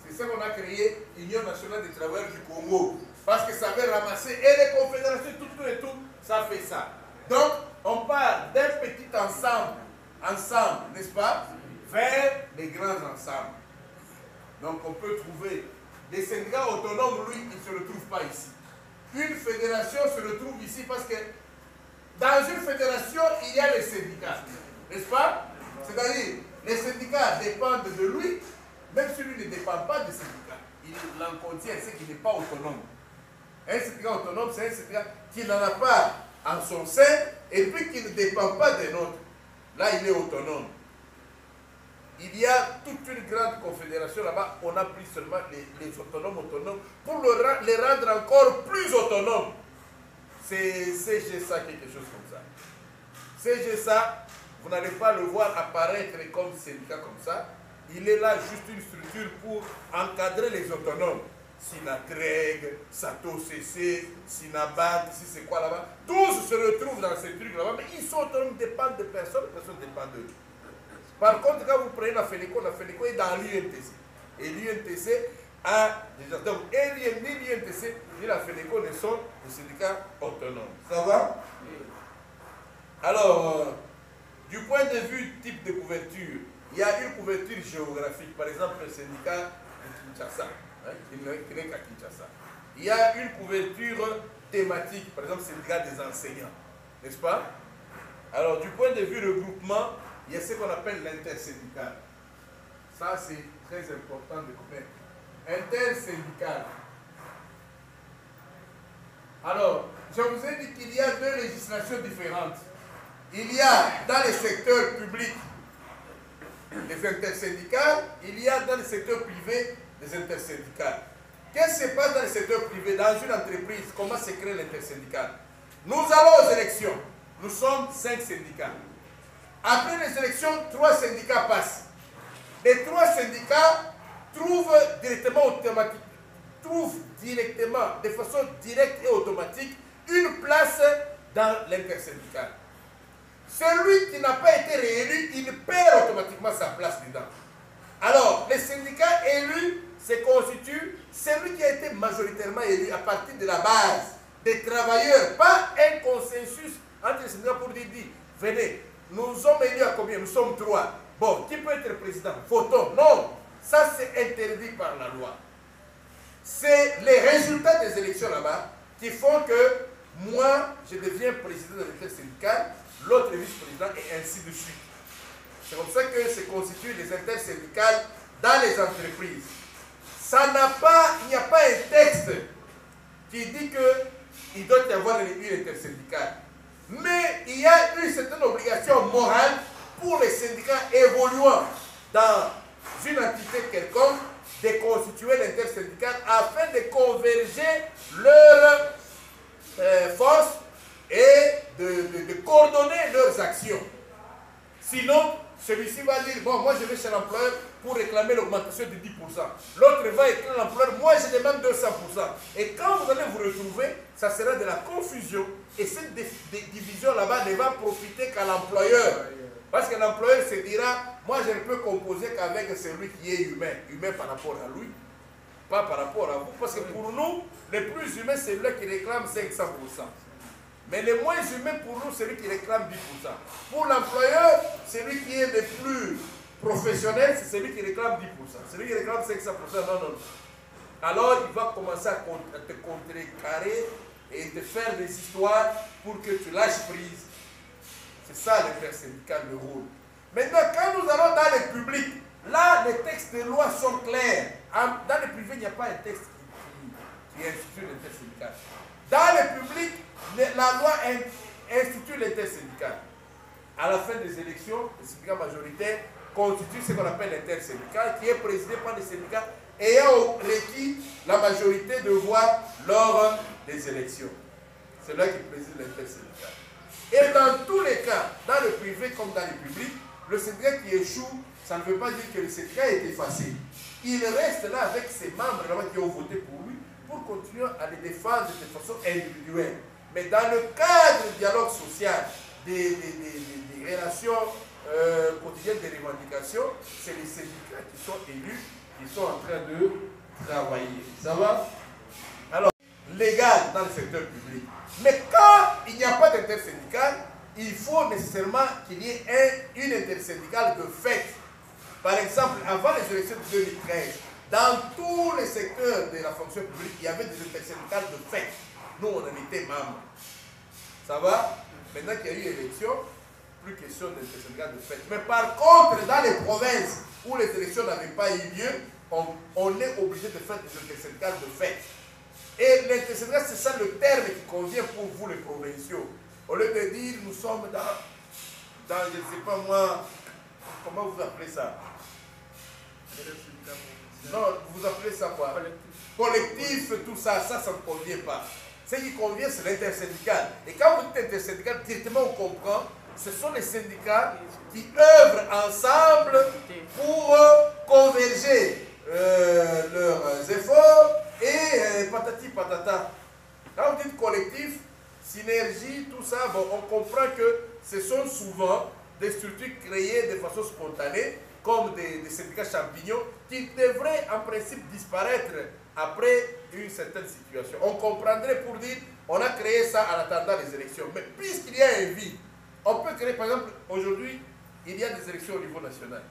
[SPEAKER 1] C'est ça qu'on a créé, Union nationale des travailleurs du Congo. Parce que ça veut ramasser, et les confédérations, tout et tout, ça fait ça. Donc, on part d'un petit ensemble, n'est-ce pas, vers les grands ensembles. Donc, on peut trouver des syndicats autonomes, lui, ils ne se retrouvent pas ici. Une fédération se retrouve ici parce que dans une fédération, il y a les syndicats, n'est-ce pas? C'est-à-dire, les syndicats dépendent de lui, même si lui ne dépend pas des syndicats. Il en contient, c'est qu'il n'est pas autonome. Un syndicat autonome, c'est un syndicat qui n'en a pas en son sein et puis qui ne dépend pas d'un autre. Là, il est autonome. Il y a toute une grande confédération là-bas, on a pris seulement les autonomes pour les rendre encore plus autonomes. C'est CGSA, quelque chose comme ça. CGSA, vous n'allez pas le voir apparaître comme syndicat comme ça. Il est là juste une structure pour encadrer les autonomes. Sinatreg, Sato CC, Sinabat, si c'est quoi là-bas. Tous se retrouvent dans ces trucs là-bas, mais ils sont autonomes, dépendent de personne dépend d'eux. Par contre, quand vous prenez la FENECO est dans l'UNTC. Et l'UNTC a des autonomes. Et ni l'UNTC ni la FENECO ne sont des syndicats autonomes. Ça va? Alors, du point de vue type de couverture, il y a une couverture géographique. Par exemple, le syndicat de Kinshasa, qui n'est qu'à Kinshasa. Il y a une couverture thématique, par exemple, le syndicat des enseignants. N'est-ce pas? Alors, du point de vue regroupement, il y a ce qu'on appelle l'intersyndical. Ça, c'est très important de connaître. Intersyndical. Alors, je vous ai dit qu'il y a deux législations différentes. Il y a dans les secteurs publics des intersyndicales, il y a dans le secteur privé des intersyndicales. Qu'est-ce qui se passe dans le secteur privé, dans une entreprise? Comment se crée l'intersyndical? Nous allons aux élections. Nous sommes 5 syndicats. Après les élections, 3 syndicats passent. Les 3 syndicats trouvent directement, de façon directe et automatique, une place dans l'intersyndical. Celui qui n'a pas été réélu, il perd automatiquement sa place dedans. Alors, les syndicats élus se constituent, celui qui a été majoritairement élu à partir de la base des travailleurs, pas un consensus entre les syndicats pour dire, venez, nous sommes élus à combien? Nous sommes 3. Bon, qui peut être président? Votons. Non, ça c'est interdit par la loi. C'est les résultats des élections là-bas qui font que moi, je deviens président de l'intersyndical, l'autre vice-président et ainsi de suite. C'est comme ça que se constituent les intersyndicales dans les entreprises. Il n'y a pas un texte qui dit qu'il doit y avoir une intersyndicale. Mais il y a une certaine obligation morale pour les syndicats évoluant dans une entité quelconque de constituer l'intersyndicale afin de converger leurs forces et de coordonner leurs actions. Sinon, celui-ci va dire, bon, moi je vais chez l'employeur pour réclamer l'augmentation de 10%. L'autre va écrire l'employeur, moi je demande 200%. Et quand vous allez vous retrouver, ça sera de la confusion. Et cette division là-bas ne va profiter qu'à l'employeur. Parce que l'employeur se dira, moi je ne peux composer qu'avec celui qui est humain par rapport à lui. pas par rapport à vous, parce que pour nous, les plus humains, c'est celui qui réclame 500%. Mais les moins humains, pour nous, c'est celui qui réclame 10%. Pour l'employeur, celui qui est le plus professionnel, c'est celui qui réclame 10%. Celui qui réclame 500%, non. Alors, il va commencer à te contrecarrer et te faire des histoires pour que tu lâches prise. C'est ça l'intersyndical, le rôle. Maintenant, quand nous allons dans le public, là, les textes de loi sont clairs. Dans le privé, il n'y a pas un texte qui institue l'intersyndical. Dans le public, la loi institue l'intersyndical. À la fin des élections, le syndicat majoritaire constitue ce qu'on appelle l'intersyndical, qui est présidé par les syndicats ayant requis la majorité de voix lors des élections. C'est là qu'il préside l'intersyndical. Et dans tous les cas, dans le privé comme dans le public, le syndicat qui échoue, ça ne veut pas dire que le syndicat est effacé. Il reste là avec ses membres qui ont voté pour lui pour continuer à les défendre de façon individuelle. Mais dans le cadre du dialogue social, des relations quotidiennes, des revendications, c'est les syndicats qui sont élus, qui sont en train de travailler. Ça va? Alors, légal dans le secteur public. Mais quand il n'y a pas d'intersyndical, il faut nécessairement qu'il y ait une intersyndicale de fait. Par exemple, avant les élections de 2013, dans tous les secteurs de la fonction publique, il y avait des intersyndicales de fait. Nous, on en était membres. Ça va? Maintenant qu'il y a eu élection, plus question d'intersyndicale de fait. Mais par contre, dans les provinces où les élections n'avaient pas eu lieu, on est obligé de faire des intersyndicales de fait. Et l'intersyndical, c'est ça le terme qui convient pour vous les provinciaux. Au lieu de dire, nous sommes dans je ne sais pas moi, comment vous appelez ça? Non, vous appelez ça quoi? Collectif, tout ça, ça ne convient pas. Ce qui convient, c'est l'intersyndical. Et quand vous dites intersyndical, directement on comprend, ce sont les syndicats qui œuvrent ensemble pour converger leurs efforts et patati patata. Quand vous dites collectif, synergie, tout ça, bon, on comprend que ce sont souvent des structures créées de façon spontanée, comme des syndicats champignons, qui devraient en principe disparaître après une certaine situation. On comprendrait pour dire, on a créé ça en attendant les élections. Mais puisqu'il y a un vide, on peut créer, par exemple, aujourd'hui, il y a des élections au niveau national.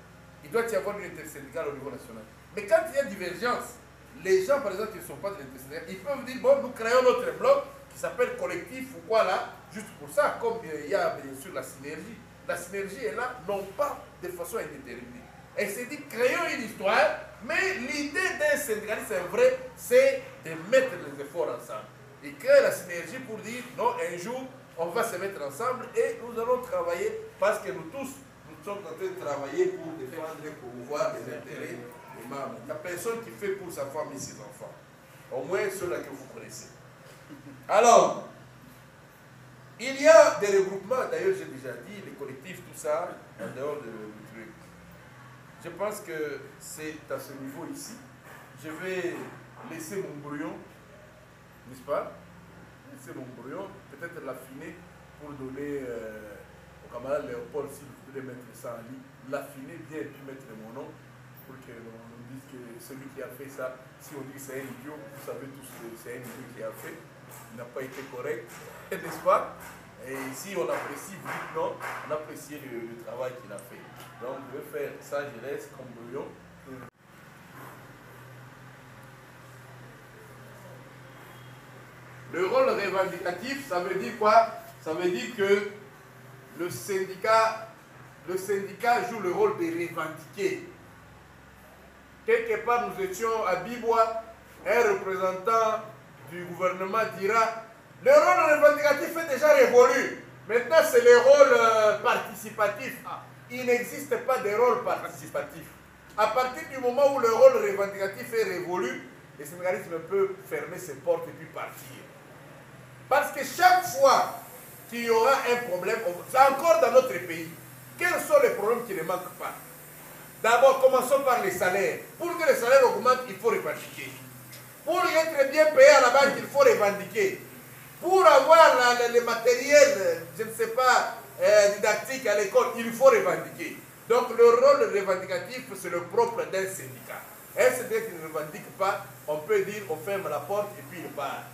[SPEAKER 1] Il doit y avoir une intersyndicale au niveau national. Mais quand il y a divergence, les gens, par exemple, qui ne sont pas de l'intersyndicale, ils peuvent dire, bon, nous créons notre bloc qui s'appelle collectif ou quoi là, juste pour ça, comme il y a bien sûr la synergie. La synergie est là, non pas de façon indéterminée. Elle s'est dit, créons une histoire, mais l'idée d'un syndicaliste, c'est vrai, c'est de mettre les efforts ensemble. Il crée la synergie pour dire, non, un jour, on va se mettre ensemble et nous allons travailler parce que nous tous, nous sommes en train de travailler pour défendre et promouvoir les intérêts des membres. Il n'y a personne qui fait pour sa femme et ses enfants. Au moins ceux-là que vous connaissez. Alors, il y a des regroupements, d'ailleurs j'ai déjà dit, les collectifs, tout ça, en dehors du truc. Je pense que c'est à ce niveau ici. Je vais laisser mon brouillon, n'est-ce pas? Laisser mon brouillon, peut-être l'affiner pour donner au camarade Léopold, si vous voulez mettre ça en ligne, l'affiner bien et puis mettre mon nom pour que l'on dise que celui qui a fait ça, si on dit que c'est un idiot, vous savez tous que c'est un idiot qui a fait, il n'a pas été correct, n'est-ce pas? Et ici on apprécie, vous dites non, on apprécie le travail qu'il a fait. Donc je vais faire ça, je laisse comme brouillon. Le rôle revendicatif, ça veut dire quoi? Ça veut dire que le syndicat joue le rôle de revendiquer. Quelque part, nous étions à Bibois, un représentant du gouvernement dira le rôle revendicatif est déjà révolu. Maintenant, c'est le rôle participatif. Il n'existe pas de rôle participatif. À partir du moment où le rôle revendicatif est révolu, le syndicalisme peut fermer ses portes et puis partir. Parce que chaque fois qu'il y aura un problème, c'est encore dans notre pays, quels sont les problèmes qui ne manquent pas? D'abord, commençons par les salaires. Pour que les salaires augmentent, il faut revendiquer. Pour être bien payé à la banque, il faut revendiquer. Pour avoir le matériel, je ne sais pas, didactique à l'école, il faut revendiquer. Donc le rôle revendicatif, c'est le propre d'un syndicat. Un syndicat qui ne revendique pas,
[SPEAKER 6] on peut dire on ferme la porte et puis il part.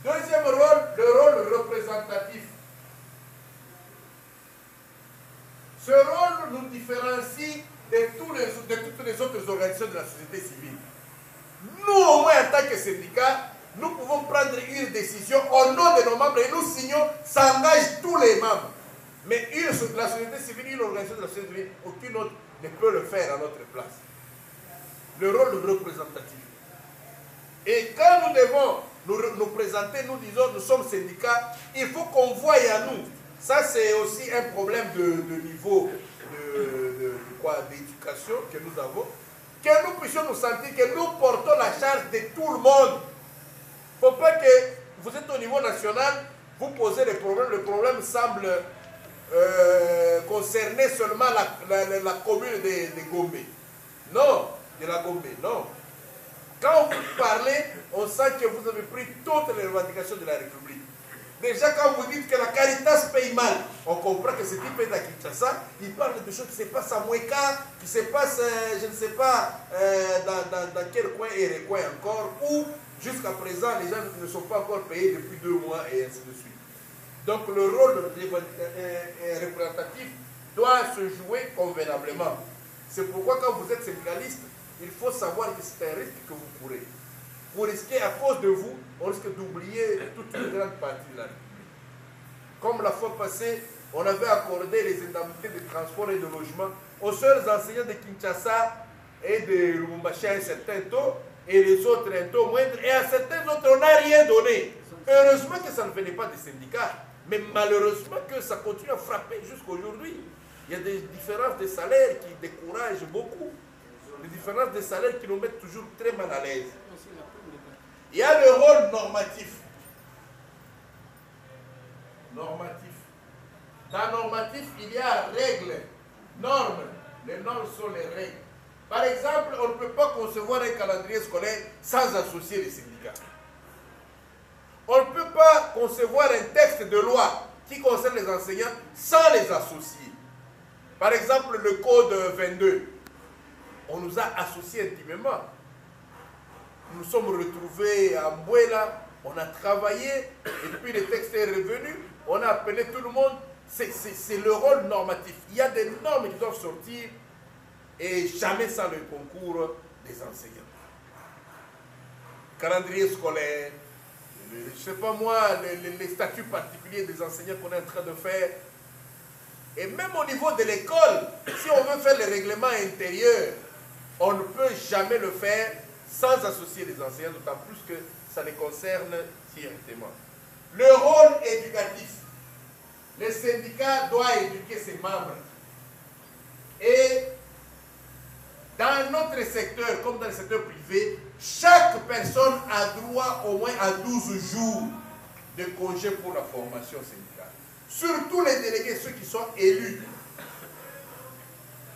[SPEAKER 6] Deuxième rôle, le rôle représentatif. Ce rôle nous différencie de toutes les autres organisations de la société civile. Nous, au moins en tant que syndicat, nous pouvons prendre une décision au nom de nos membres et nous signons, ça engage tous les membres. Mais la société civile, une organisation de la société civile, aucune autre ne peut le faire à notre place. Le rôle représentatif. Et quand nous devons nous présenter, nous disons nous sommes syndicats, il faut qu'on voie à nous. Ça, c'est aussi un problème de niveau d'éducation que nous avons. Que nous puissions nous sentir que nous portons la charge de tout le monde. Il ne faut pas que vous êtes au niveau national, vous posez des problèmes, le problème semble concerner seulement la commune de Gombe. Non, de la Gombe, non. Quand vous parlez, on sent que vous avez pris toutes les revendications de la République. Déjà, quand vous dites que la Caritas paye mal, on comprend que ce type est à Kinshasa, il parle de choses qui se passent à Moueka, qui se passent, je ne sais pas, dans quel coin et les coins encore, où jusqu'à présent, les gens ne sont pas encore payés depuis 2 mois et ainsi de suite. Donc, le rôle représentatif doit se jouer convenablement. C'est pourquoi, quand vous êtes syndicaliste, il faut savoir que c'est un risque que vous courez. Vous risquez, à cause de vous, on risque d'oublier toute une grande partie de la République. Comme la fois passée, on avait accordé les indemnités de transport et de logement aux seuls enseignants de Kinshasa et de Lubumbashi à un certain taux, et les autres un taux moindre, et à certains autres, on n'a rien donné. Heureusement que ça ne venait pas des syndicats, mais malheureusement que ça continue à frapper jusqu'à aujourd'hui. Il y a des différences de salaire qui découragent beaucoup. Des différences de salaire qui nous mettent toujours très mal à l'aise. Il y a le rôle normatif. Normatif. Dans normatif, il y a règles, normes. Les normes sont les règles. Par exemple, on ne peut pas concevoir un calendrier scolaire sans associer les syndicats. On ne peut pas concevoir un texte de loi qui concerne les enseignants sans les associer. Par exemple, le code 22. On nous a associés intimement. Nous nous sommes retrouvés à Mbouela, on a travaillé, et puis le texte est revenu, on a appelé tout le monde. C'est le rôle normatif. Il y a des normes qui doivent sortir, et jamais sans le concours des enseignants. Calendrier scolaire, je ne sais pas moi, les statuts particuliers des enseignants qu'on est en train de faire. Et même au niveau de l'école, si on veut faire les règlements intérieurs, on ne peut jamais le faire sans associer les enseignants, d'autant plus que ça les concerne directement. Le rôle éducatif. Le syndicat doit éduquer ses membres. Et dans notre secteur, comme dans le secteur privé, chaque personne a droit au moins à 12 jours de congé pour la formation syndicale. Surtout les délégués, ceux qui sont élus.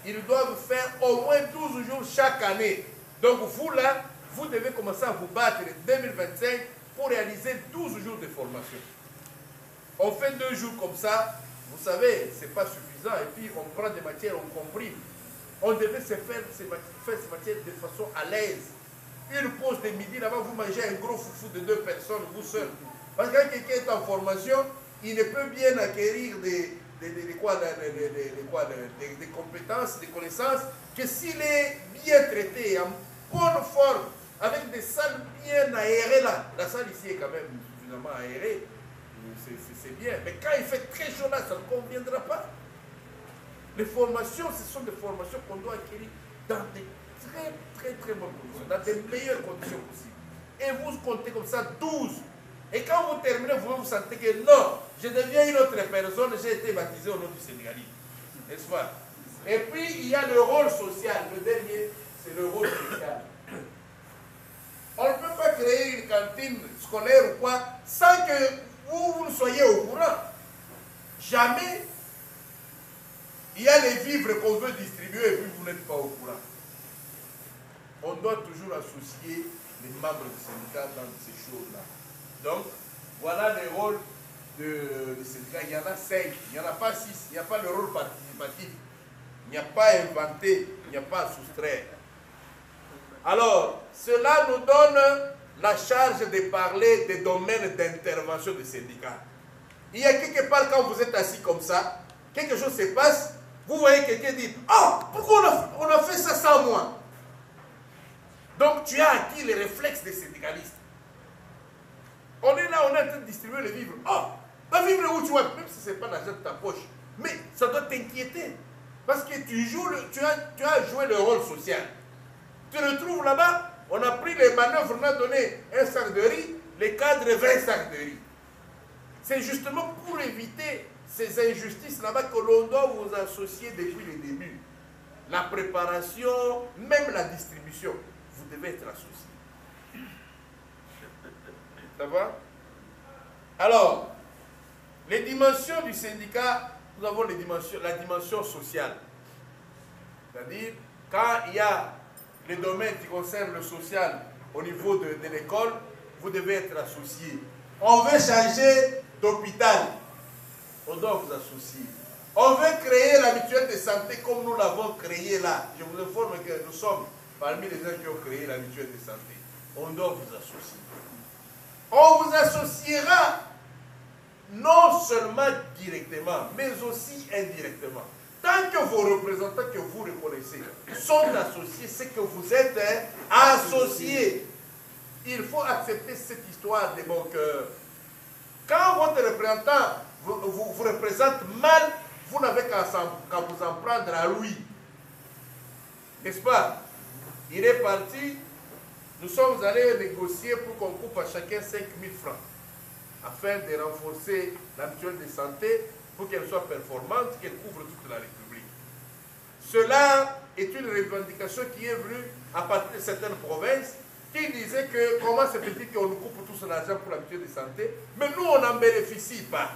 [SPEAKER 6] Ils doivent faire au moins 12 jours chaque année. Donc vous là, vous devez commencer à vous battre en 2025 pour réaliser 12 jours de formation. On fait 2 jours comme ça, vous savez, ce n'est pas suffisant. Et puis on prend des matières, on comprime. On devait se faire ces matières de façon à l'aise. Une pause de midi, là-bas, vous mangez un gros foufou de 2 personnes, vous seul. Parce que quand quelqu'un est en formation, il ne peut bien acquérir des compétences, des connaissances, que s'il est bien traité, en bonne forme, avec des salles bien aérées là. La salle ici est quand même suffisamment aérée, c'est bien. Mais quand il fait très chaud là, ça ne conviendra pas. Les formations, ce sont des formations qu'on doit acquérir dans des très bonnes conditions, dans des meilleures conditions possibles. Et vous comptez comme ça 12. Et quand vous terminez, vous sentez que non, je deviens une autre personne, j'ai été baptisé au nom du sénégalisme. N'est-ce pas? Et puis, il y a le rôle social. Le dernier, c'est le rôle social. On ne peut pas créer une cantine scolaire ou quoi sans que vous ne soyez au courant. Jamais. Il y a les vivres qu'on veut distribuer et puis vous n'êtes pas au courant. On doit toujours associer les membres du syndicat dans ces choses-là. Donc, voilà les rôles du syndicat. Il y en a 5, il n'y en a pas 6. Il n'y a pas le rôle participatif. Il n'y a pas à inventer, il n'y a pas à soustraire.
[SPEAKER 1] Alors, cela nous donne la charge de parler des domaines d'intervention des syndicats. Il y a quelque part, quand vous êtes assis comme ça, quelque chose se passe, vous voyez quelqu'un dire « Oh, pourquoi on a fait ça sans moi ?» Donc, tu as acquis les réflexes des syndicalistes. On est là, on est en train de distribuer les vivres. Oh, va vivre où tu vas, même si ce n'est pas l'argent de ta poche. Mais ça doit t'inquiéter. Parce que tu as joué le rôle social. Tu te retrouves là-bas, on a pris les manœuvres, on a donné un sac de riz, les cadres 20 sacs de riz. C'est justement pour éviter ces injustices là-bas que l'on doit vous associer depuis le début. La préparation, même la distribution, vous devez être associés. Ça va? Alors, les dimensions du syndicat, nous avons la dimension sociale. C'est-à-dire, quand il y a les domaines qui concernent le social au niveau de l'école, vous devez être associés. On veut changer d'hôpital, on doit vous associer. On veut créer la mutuelle de santé comme nous l'avons créée là. Je vous informe que nous sommes parmi les gens qui ont créé la mutuelle de santé. On doit vous associer. On vous associera non seulement directement, mais aussi indirectement. Tant que vos représentants que vous reconnaissez sont associés, c'est que vous êtes associés. Il faut accepter cette histoire de bon cœur. Quand votre représentant vous représente mal, vous n'avez qu'à vous en prendre à lui. N'est-ce pas? Il est parti, nous sommes allés négocier pour qu'on coupe à chacun 5 000 francs, afin de renforcer la mutuelle de santé pour qu'elle soit performante, qu'elle couvre toute la République. Cela est une revendication qui est venue à partir de certaines provinces qui disaient que comment se fait-il qu'on nous coupe tout son argent pour la mutuelle de santé, mais nous on n'en bénéficie pas.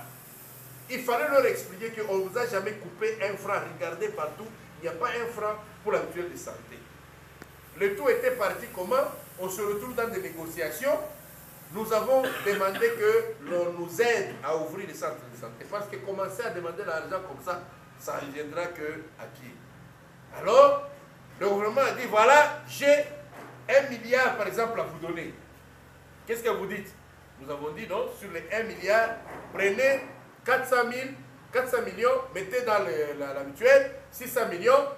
[SPEAKER 1] Il fallait leur expliquer qu'on ne vous a jamais coupé un franc. Regardez partout, il n'y a pas un franc pour la mutuelle de santé. Le tout était parti comment? On se retrouve dans des négociations. Nous avons demandé que l'on nous aide à ouvrir les centres de santé. Parce que commencer à demander l'argent comme ça, ça ne reviendra qu'à qui? Alors, le gouvernement a dit, voilà, j'ai 1 milliard par exemple à vous donner. Qu'est-ce que vous dites? Nous avons dit non, sur les 1 milliard, prenez 400 millions, mettez dans la mutuelle, 600 millions,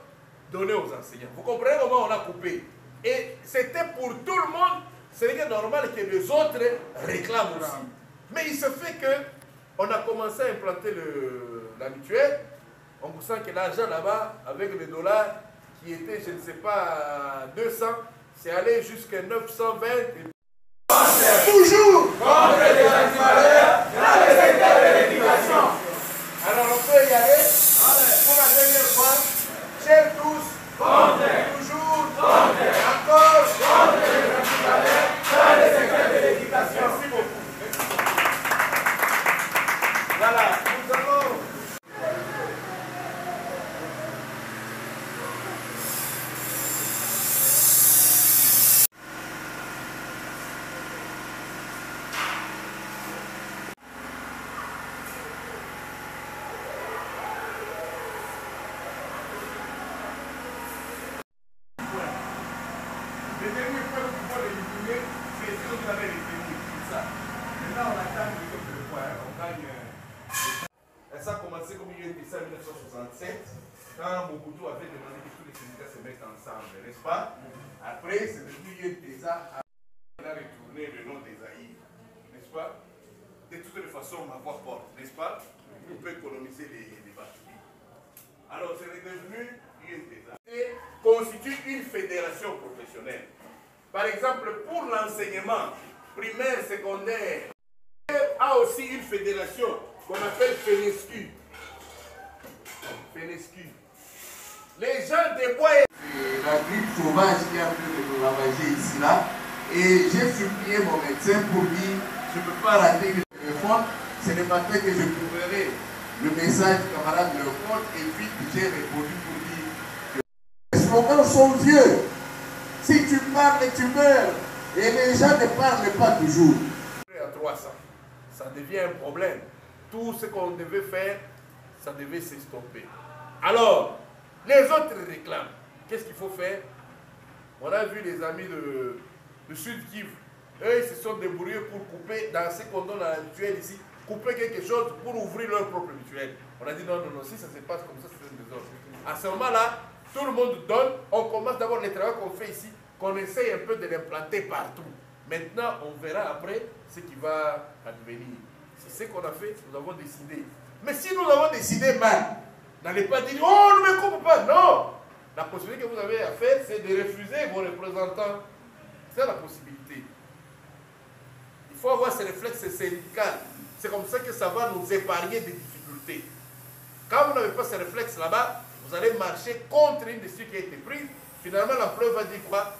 [SPEAKER 1] donnez aux enseignants. Vous comprenez comment on a coupé? Et c'était pour tout le monde. C'est normal que les autres réclament aussi. Mais il se fait qu'on a commencé à implanter la mutuelle. On sent que l'argent là-bas, avec le dollar qui était, je ne sais pas, 200, c'est allé jusqu'à 920. Toujours contre les animalettes dans le secteur de l'éducation. Alors on peut y aller pour la dernière fois. Chers tous, toujours, encore, contre les animalettes dans le secteur de l'éducation. Merci beaucoup. Voilà, nous allons. Le dernier point que vous pouvez éliminer, c'est ce que vous avez retenu. C'est ça. Maintenant, on attend le point. On gagne. Ça a commencé comme il y a eu ça en 1967, quand Mobutu avait demandé que tous les syndicats se mettent ensemble, n'est-ce pas? Après, c'est depuis UNTESA, on a retourné le nom des Zaïre, n'est-ce pas? De toutes les façons, ma voix porte, n'est-ce pas? On peut économiser les batteries. Alors, c'est redevenu UNTESA. Et constitue une fédération professionnelle. Par exemple, pour l'enseignement primaire, secondaire, a aussi une fédération qu'on appelle FENESCU. FENESCU. Les gens des bois et...
[SPEAKER 6] La grippe sauvage qui a pu nous ravager ici là. Et j'ai supplié mon médecin pour dire, je ne peux pas rater le téléphone. C'est le matin que je trouverai le message du camarade Léopold. Et puis j'ai répondu pour dire que les slogans sont vieux. Si tu parles, tu meurs. Et les gens ne parlent pas toujours.
[SPEAKER 1] À 300, ça devient un problème. Tout ce qu'on devait faire, ça devait s'estopper. Alors, les autres réclament. Qu'est-ce qu'il faut faire? On a vu les amis de Sud Kivu. Eux, ils se sont débrouillés pour couper, dans ce qu'on donne à la mutuelle ici, couper quelque chose pour ouvrir leur propre mutuelle. On a dit non, si ça se passe comme ça, c'est une désordre. À ce moment-là, tout le monde donne. On commence d'abord les travaux qu'on fait ici, qu'on essaye un peu de l'implanter partout. Maintenant, on verra après ce qui va advenir. C'est ce qu'on a fait, nous avons décidé. Mais si nous avons décidé mal, n'allez pas dire, oh, ne me coupe pas. Non! La possibilité que vous avez à faire, c'est de refuser vos représentants. C'est la possibilité. Il faut avoir ces réflexes syndicaux. C'est comme ça que ça va nous épargner des difficultés. Quand vous n'avez pas ces réflexes là-bas, vous allez marcher contre une décision qui a été prise. Finalement, la preuve va dire quoi?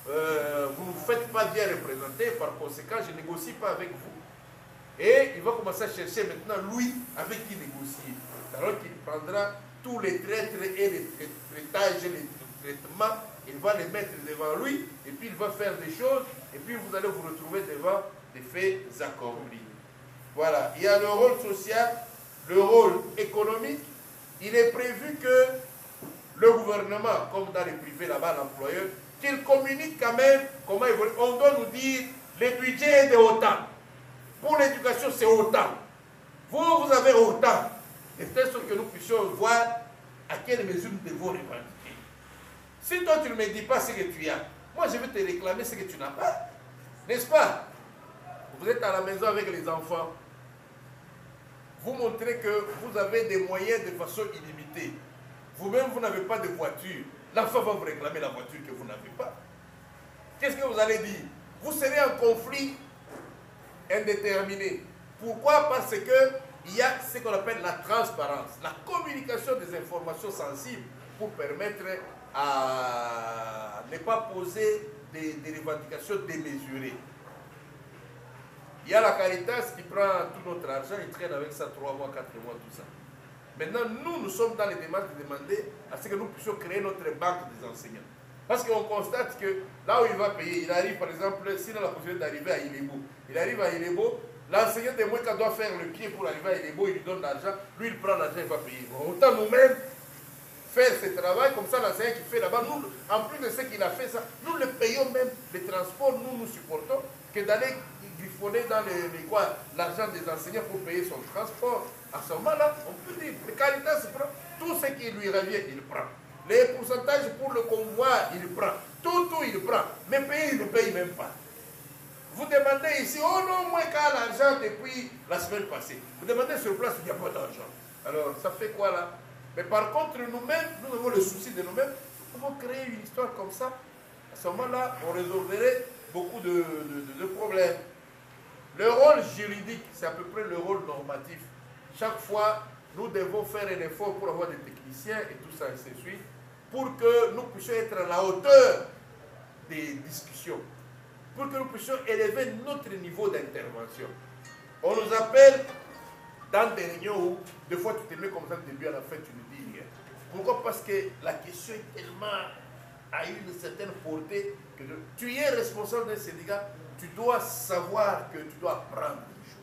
[SPEAKER 1] Vous ne vous faites pas bien représenter, par conséquent, je ne négocie pas avec vous. Et il va commencer à chercher maintenant, lui, avec qui négocier. Alors qu'il prendra tous les traîtres et les traitages et les traitements, il va les mettre devant lui, et puis il va faire des choses, et puis vous allez vous retrouver devant des faits accomplis. Voilà. Il y a le rôle social, le rôle économique. Il est prévu que le gouvernement, comme dans les privés là-bas, l'employeur, qu'il communique quand même comment évoluer. On doit nous dire, le budget est de autant. Pour l'éducation, c'est autant. Vous avez autant. Et c'est sûr que nous puissions voir à quelle mesure nous devons revendiquer. Si toi, tu ne me dis pas ce que tu as, moi, je vais te réclamer ce que tu n'as pas. N'est-ce pas? Vous êtes à la maison avec les enfants. Vous montrez que vous avez des moyens de façon illimitée. Vous-même, vous n'avez pas de voiture. L'enfant va vous réclamer la voiture que vous n'avez pas. Qu'est-ce que vous allez dire? Vous serez en conflit indéterminé. Pourquoi? Parce qu'il y a ce qu'on appelle la transparence, la communication des informations sensibles pour permettre à ne pas poser des revendications démesurées. Il y a la Caritas qui prend tout notre argent, il traîne avec ça 3 mois, 4 mois, tout ça. Maintenant, nous sommes dans les démarches de demander à ce que nous puissions créer notre banque des enseignants. Parce qu'on constate que là où il va payer, il arrive par exemple, s'il a la possibilité d'arriver à Ilebo, il arrive à Ilebo, l'enseignant de Moueka doit faire le pied pour arriver à Ilebo, il lui donne l'argent, lui il prend l'argent, il va payer. Autant nous-mêmes faire ce travail, comme ça l'enseignant qui fait là-bas, nous, en plus de ce qu'il a fait, ça, nous le payons même, les transports, nous supportons, que d'aller griffonner dans l'argent des enseignants pour payer son transport. À ce moment-là, on peut dire, le Caritas prend tout ce qui lui revient, il prend. Les pourcentages pour le convoi, il prend. Tout, il prend. Mais payer, il ne paye même pas. Vous demandez ici, oh non, moi, qu'à l'argent depuis la semaine passée. Vous demandez sur place, il n'y a pas d'argent. Alors, ça fait quoi là? Mais par contre, nous-mêmes, nous avons le souci de nous-mêmes. Nous pouvons créer une histoire comme ça. À ce moment-là, on résolverait beaucoup de problèmes. Le rôle juridique, c'est à peu près le rôle normatif. Chaque fois, nous devons faire un effort pour avoir des techniciens et tout ça, et ainsi de suite, pour que nous puissions être à la hauteur des discussions, pour que nous puissions élever notre niveau d'intervention. On nous appelle dans des réunions où, des fois, tu te mets comme ça du début à la fin, tu ne dis rien. Pourquoi? Parce que la question est tellement à une certaine portée que tu es responsable d'un syndicat, tu dois savoir que tu dois apprendre des choses.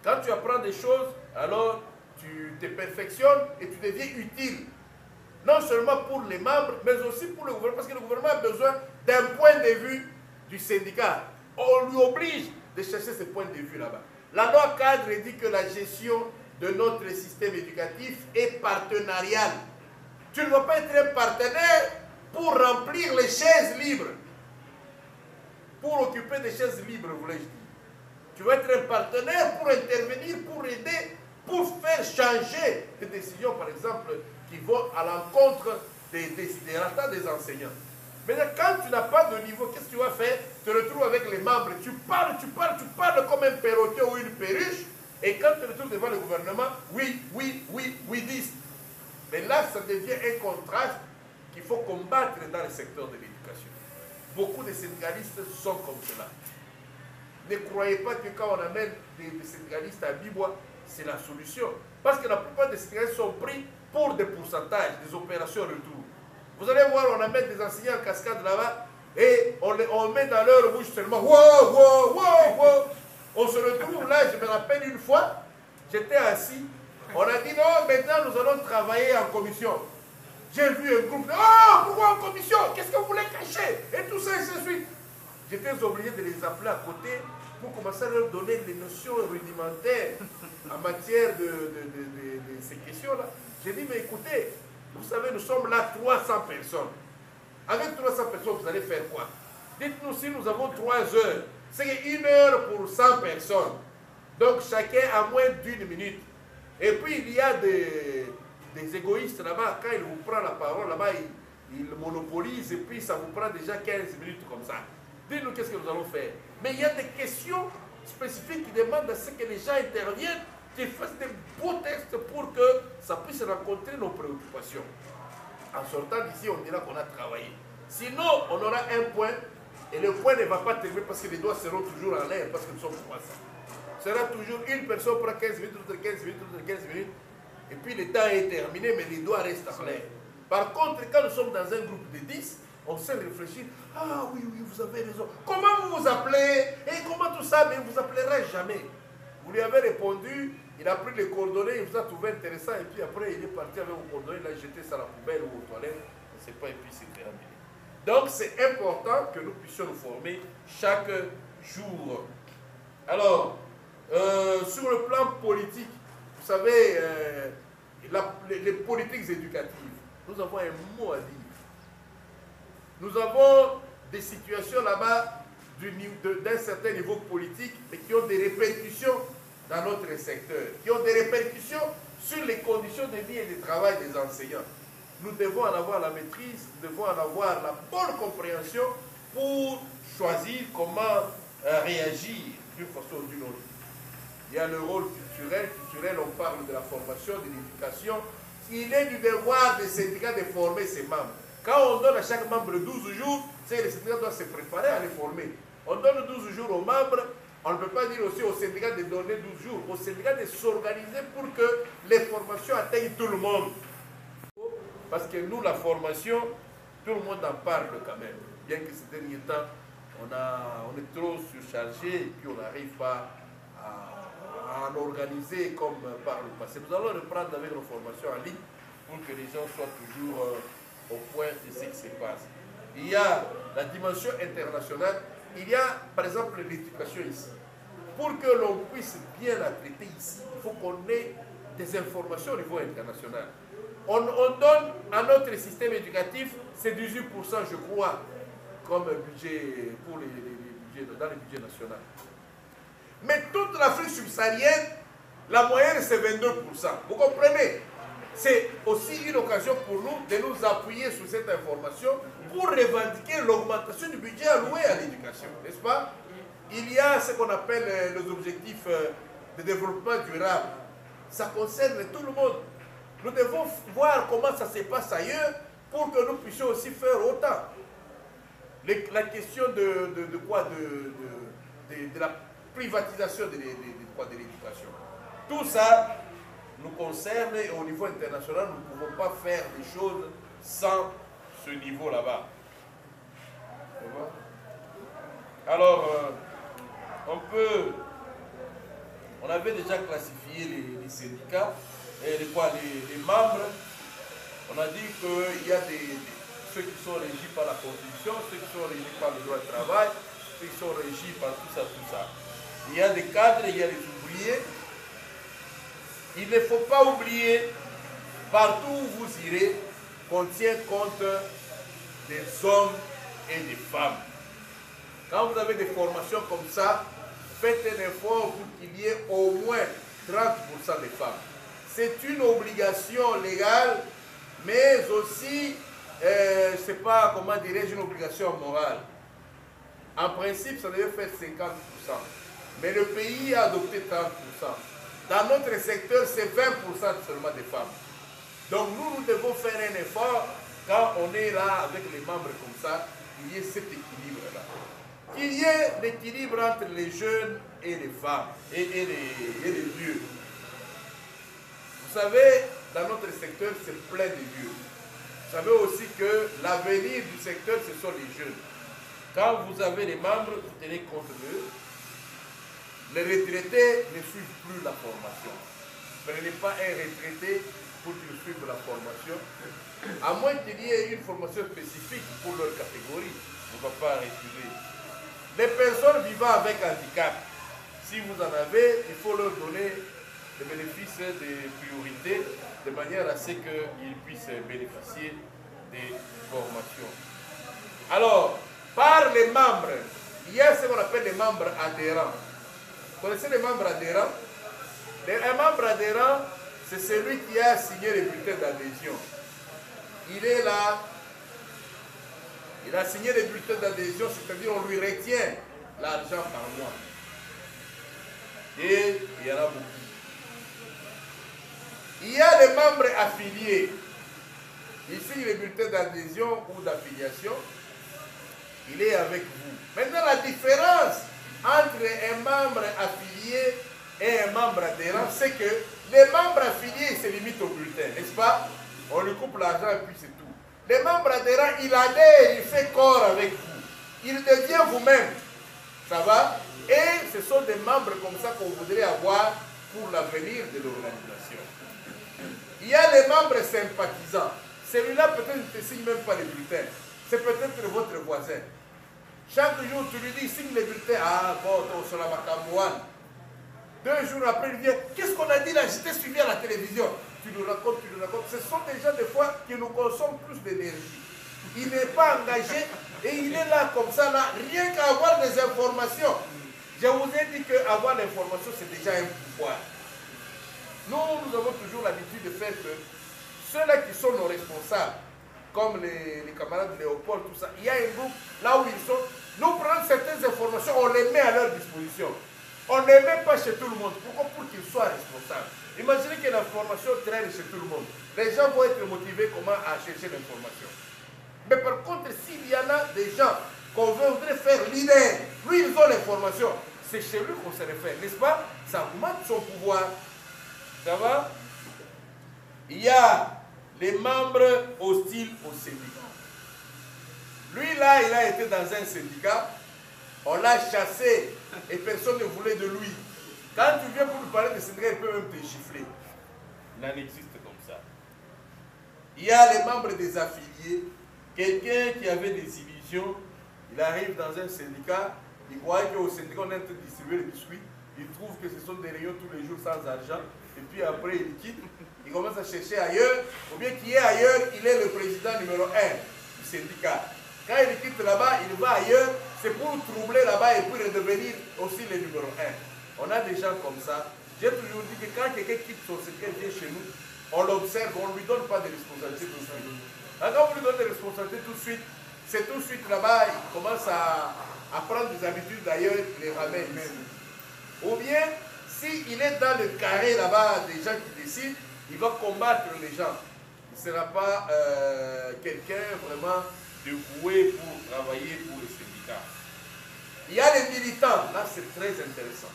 [SPEAKER 1] Quand tu apprends des choses, alors tu te perfectionnes et tu deviens utile. Non seulement pour les membres, mais aussi pour le gouvernement, parce que le gouvernement a besoin d'un point de vue du syndicat. On lui oblige de chercher ce point de vue là-bas. La loi cadre dit que la gestion de notre système éducatif est partenariale. Tu ne vas pas être un partenaire pour remplir les chaises libres. Pour occuper des chaises libres, voulais-je dire. Tu vas être un partenaire pour intervenir, pour aider, pour faire changer des décisions, par exemple, qui vont à l'encontre des desiderata des enseignants. Mais quand tu n'as pas de niveau, qu'est-ce que tu vas faire? Tu te retrouves avec les membres, tu parles comme un perroquet ou une perruche, et quand tu te retrouves devant le gouvernement, oui, disent. Mais là, ça devient un contraste qu'il faut combattre dans le secteur de l'éducation. Beaucoup de syndicalistes sont comme cela. Ne croyez pas que quand on amène des syndicalistes à Bibois, c'est la solution. Parce que la plupart des syndicalistes sont pris pour des pourcentages, des opérations retour. Vous allez voir, on amène des enseignants en cascade là-bas et on met dans leur bouche seulement wow. On se retrouve là, je me rappelle une fois, j'étais assis, on a dit non, maintenant nous allons travailler en commission. J'ai vu un groupe, oh, pourquoi en commission? Qu'est-ce que vous voulez cacher? Et tout ça, et ainsi de suite. J'étais obligé de les appeler à côté pour commencer à leur donner les notions rudimentaires en matière de ces questions-là. J'ai dit, mais écoutez, vous savez, nous sommes là 300 personnes. Avec 300 personnes, vous allez faire quoi? Dites-nous si nous avons 3 heures. C'est 1 heure pour 100 personnes. Donc chacun a moins d'1 minute. Et puis il y a des égoïstes là-bas, quand ils vous prennent la parole, là-bas, ils monopolisent et puis ça vous prend déjà 15 minutes comme ça. Dites-nous qu'est-ce que nous allons faire. Mais il y a des questions spécifiques qui demandent à ce que les gens interviennent, qu'ils fassent des beaux textes pour que ça puisse rencontrer nos préoccupations. En sortant d'ici, on dira qu'on a travaillé. Sinon, on aura un point et le point ne va pas terminer parce que les doigts seront toujours en l'air parce que nous sommes 300. Ce sera toujours une personne prend 15 minutes, l'autre 15 minutes, l'autre 15 minutes. Et puis le temps est terminé, mais les doigts restent en l'air. Par contre, quand nous sommes dans un groupe de 10, on sait réfléchir. Ah oui, oui, vous avez raison. Comment vous vous appelez? Et comment tout ça? Mais il ne vous appellera jamais. Vous lui avez répondu, il a pris les coordonnées, il vous a trouvé intéressant, et puis après, il est parti avec vos coordonnées, il a jeté ça à la poubelle ou aux toilettes, on ne sait pas, et puis c'est terminé. Donc, c'est important que nous puissions nous former chaque jour. Alors, sur le plan politique, vous savez, les politiques éducatives, nous avons un mot à dire. Nous avons des situations là-bas d'un certain niveau politique, mais qui ont des répercussions dans notre secteur, qui ont des répercussions sur les conditions de vie et de travail des enseignants. Nous devons en avoir la maîtrise, nous devons en avoir la bonne compréhension pour choisir comment réagir d'une façon ou d'une autre. Il y a le rôle culturel. Culturel, on parle de la formation, de l'éducation. Il est du devoir des syndicats de former ses membres. Quand on donne à chaque membre 12 jours, c'est que les syndicats doivent se préparer à les former. On donne 12 jours aux membres, on ne peut pas dire aussi aux syndicats de donner 12 jours, aux syndicats de s'organiser pour que les formations atteignent tout le monde. Parce que nous, la formation, tout le monde en parle quand même. Bien que ces derniers temps, on est trop surchargé et puis on n'arrive pas à en organiser comme par le passé. Nous allons reprendre avec nos formations en ligne pour que les gens soient toujours au point de ce qui se passe. Il y a la dimension internationale, il y a par exemple l'éducation ici. Pour que l'on puisse bien la traiter ici, il faut qu'on ait des informations au niveau international. On donne à notre système éducatif, c'est 18% je crois, comme budget pour les budgets, dans les budgets nationaux. Mais toute l'Afrique subsaharienne, la moyenne c'est 22%. Vous comprenez? C'est aussi une occasion pour nous de nous appuyer sur cette information pour revendiquer l'augmentation du budget alloué à l'éducation, n'est-ce pas? Il y a ce qu'on appelle les objectifs de développement durable. Ça concerne tout le monde. Nous devons voir comment ça se passe ailleurs pour que nous puissions aussi faire autant. La question de la privatisation de l'éducation. Tout ça nous concerne et au niveau international, nous ne pouvons pas faire des choses sans ce niveau là-bas. Alors, on avait déjà classifié les syndicats et les membres. On a dit qu'il y a ceux qui sont régis par la Constitution, ceux qui sont régis par le droit du travail, ceux qui sont régis par tout ça. Il y a des cadres, il y a des ouvriers. Il ne faut pas oublier, partout où vous irez, qu'on tient compte des hommes et des femmes. Quand vous avez des formations comme ça, faites un effort pour qu'il y ait au moins 30% de femmes. C'est une obligation légale, mais aussi, c'est pas, comment dirais-je, une obligation morale. En principe, ça devait faire 50%. Mais le pays a adopté 30%. Dans notre secteur, c'est 20% seulement des femmes. Donc nous devons faire un effort quand on est là avec les membres comme ça, qu'il y ait cet équilibre-là. Qu'il y ait l'équilibre entre les jeunes et les femmes et les vieux. Vous savez, dans notre secteur, c'est plein de vieux. Vous savez aussi que l'avenir du secteur, ce sont les jeunes. Quand vous avez les membres, vous tenez compte d'eux. Les retraités ne suivent plus la formation. Prenez pas un retraité pour qu'ils suivent la formation. À moins qu'il y ait une formation spécifique pour leur catégorie, on ne va pas refuser. Les personnes vivant avec handicap, si vous en avez, il faut leur donner le bénéfice des priorités de manière à ce qu'ils puissent bénéficier des formations. Alors, par les membres, il y a ce qu'on appelle les membres adhérents. Vous connaissez les membres adhérents? Un membre adhérent, c'est celui qui a signé le bulletin d'adhésion. Il est là, il a signé le bulletin d'adhésion, c'est-à-dire on lui retient l'argent par mois. Et il y en a beaucoup. Il y a les membres affiliés. Il signe le bulletin d'adhésion ou d'affiliation. Il est avec vous. Maintenant, la différence entre un membre affilié et un membre adhérent, c'est que les membres affiliés se limitent au bulletin, n'est-ce pas? On lui coupe l'argent et puis c'est tout. Les membres adhérents, il adhère, il fait corps avec vous. Il devient vous-même. Ça va? Et ce sont des membres comme ça qu'on voudrait avoir pour l'avenir de l'organisation. Il y a les membres sympathisants. Celui-là, peut-être, ne te signe même pas les bulletins. C'est peut-être votre voisin. Chaque jour, tu lui dis, signe les bulletins. Ah, bon, sur la Macambouane. 2 jours après, il vient. Qu'est-ce qu'on a dit là? Je t'ai suivi à la télévision. Tu nous racontes, tu nous racontes. Ce sont des gens, des fois, qui nous consomment plus d'énergie. Il n'est pas engagé et il est là, comme ça, là, rien qu'à avoir des informations. Je vous ai dit qu'avoir l'information, c'est déjà un pouvoir. Nous avons toujours l'habitude de faire que ceux-là qui sont nos responsables, comme les camarades de Léopold, tout ça, il y a un groupe, là où ils sont, nous prenons certaines informations, on les met à leur disposition. On ne les met pas chez tout le monde. Pourquoi? Pour qu'ils soient responsables. Imaginez que l'information traîne chez tout le monde. Les gens vont être motivés comment à chercher l'information. Mais par contre, s'il y en a des gens qu'on voudrait faire leader, lui, ils ont l'information. C'est chez lui qu'on se réfère, n'est-ce pas? Ça augmente son pouvoir. Ça va? Il y a les membres hostiles au syndicat. Lui, là, il a été dans un syndicat. On l'a chassé et personne ne voulait de lui. Quand tu viens pour lui parler de syndicat, il peut même te gifler. Il en existe comme ça. Il y a les membres des affiliés. Quelqu'un qui avait des illusions, il arrive dans un syndicat, il voit qu'au syndicat, on est en train de distribuer les biscuits. Il trouve que ce sont des réunions tous les jours sans argent. Et puis après, il quitte. Il commence à chercher ailleurs. Ou bien qu'il est ailleurs, il est le président numéro 1 du syndicat. Quand il quitte là-bas, il va ailleurs. C'est pour troubler là-bas et puis redevenir aussi le numéro 1. On a des gens comme ça. J'ai toujours dit que quand quelqu'un quitte son syndicat et vient chez nous, on l'observe, on ne lui donne pas de responsabilité tout de suite. Quand on lui donne des responsabilités tout de suite, c'est tout de suite là-bas, il commence à prendre des habitudes d'ailleurs, il les ramène même. Ou bien, s'il est dans le carré là-bas des gens qui décident, il va combattre les gens. Il ne sera pas quelqu'un vraiment dévoué pour travailler pour les syndicats. Il y a les militants, là c'est très intéressant.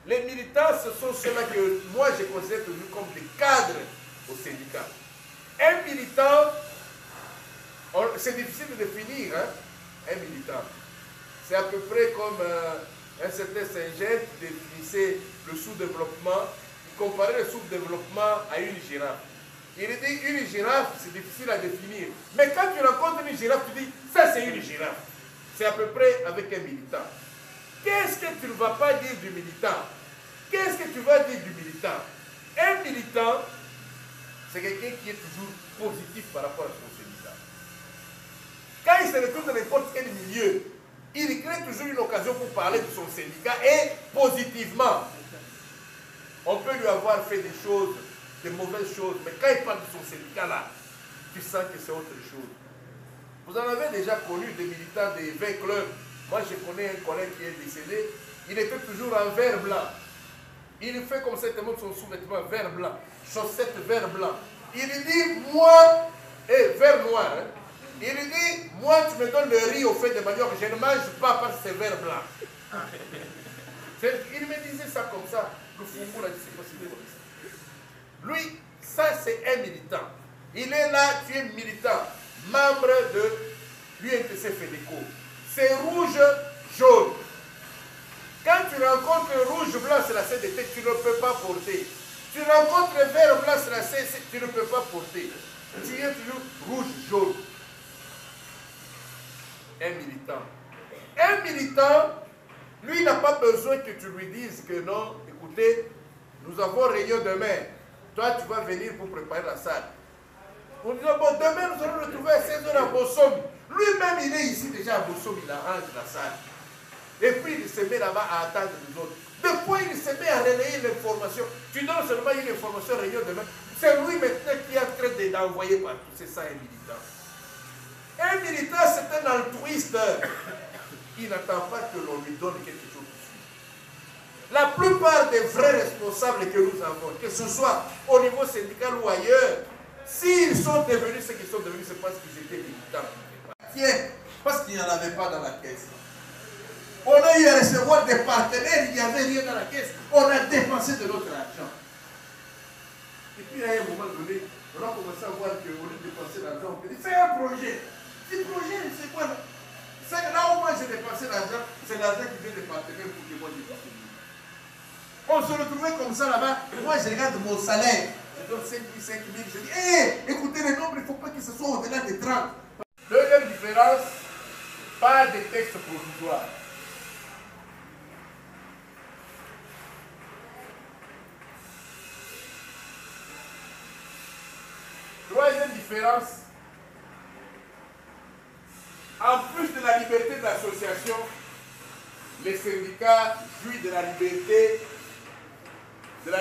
[SPEAKER 1] Les militants, ce sont ceux-là que moi je considère toujours comme des cadres au syndicat. Un militant, c'est difficile de définir, hein, un militant. C'est à peu près comme un certain Saint-Jean qui définissait le sous-développement, il comparait le sous-développement à une girafe. Il dit une girafe, c'est difficile à définir. Mais quand tu rencontres une girafe, tu dis, ça c'est une girafe. C'est à peu près avec un militant. Qu'est-ce que tu ne vas pas dire du militant? Qu'est-ce que tu vas dire du militant? Un militant, c'est quelqu'un qui est toujours positif par rapport à son syndicat. Quand il se retrouve dans n'importe quel milieu, il crée toujours une occasion pour parler de son syndicat et positivement. On peut lui avoir fait des choses, des mauvaises choses, mais quand il parle de son syndicat là, tu sens que c'est autre chose. Vous en avez déjà connu des militants des 20 clubs. Moi je connais un collègue qui est décédé, il était toujours en vert blanc. Il fait comme ça, il te montre son sous-vêtement vert blanc, chaussettes vert blanc. Il dit, moi, vert noir, hein. Il dit, moi tu me donnes le riz au fait de manioc, je ne mange pas parce que c'est vert blanc. Il me disait ça comme ça. Le Foucault l'a dit, c'est possible. Lui, ça c'est un militant. Il est là, tu es militant, membre de l'UNTC FEDECO. C'est rouge, jaune. Quand tu rencontres rouge, blanc, c'est la CDT, tu ne peux pas porter.
[SPEAKER 6] Tu rencontres le vert blanc tracé, tu ne peux pas porter. Tu es toujours rouge, jaune. Un militant. Un militant, lui, n'a pas besoin que tu lui dises que non, écoutez, nous avons réunion demain. Toi, tu vas venir pour préparer la salle. On dit, bon, demain, nous allons le trouver à 16h à Bossom. Lui-même, il est ici déjà à Bossom, il arrange la salle. Et puis, il se met là-bas à attendre les autres. Des fois, il se met à relayer l'information. Tu donnes seulement une information réunion demain. C'est lui maintenant qui est en train d'envoyer partout. C'est ça, un militant. Un militant, c'est un altruiste. Il n'attend pas que l'on lui donne quelque chose de suite. La plupart des vrais responsables que nous avons, que ce soit au niveau syndical ou ailleurs, s'ils sont devenus ce qu'ils sont devenus, c'est parce qu'ils étaient militants. Tiens, parce qu'il n'y en avait pas dans la caisse. On a eu à recevoir des partenaires, il n'y avait rien dans la caisse. On a dépensé de notre argent. Et puis à un moment donné, on a commencé à voir qu'au lieu de dépenser l'argent, on peut dire, fais un projet. Ce projet, c'est quoi là? Là où moi j'ai dépensé l'argent, c'est l'argent qui vient des partenaires pour que moi je dépense. On se retrouvait comme ça là-bas. Moi je regarde mon salaire. Je donne 5 000, 5 000. Je dis, hé, écoutez les nombres, il ne faut pas que ce soit au-delà de 30. Deuxième différence, pas de texte provisoire. Troisième différence, en plus de la liberté d'association, les syndicats jouissent de la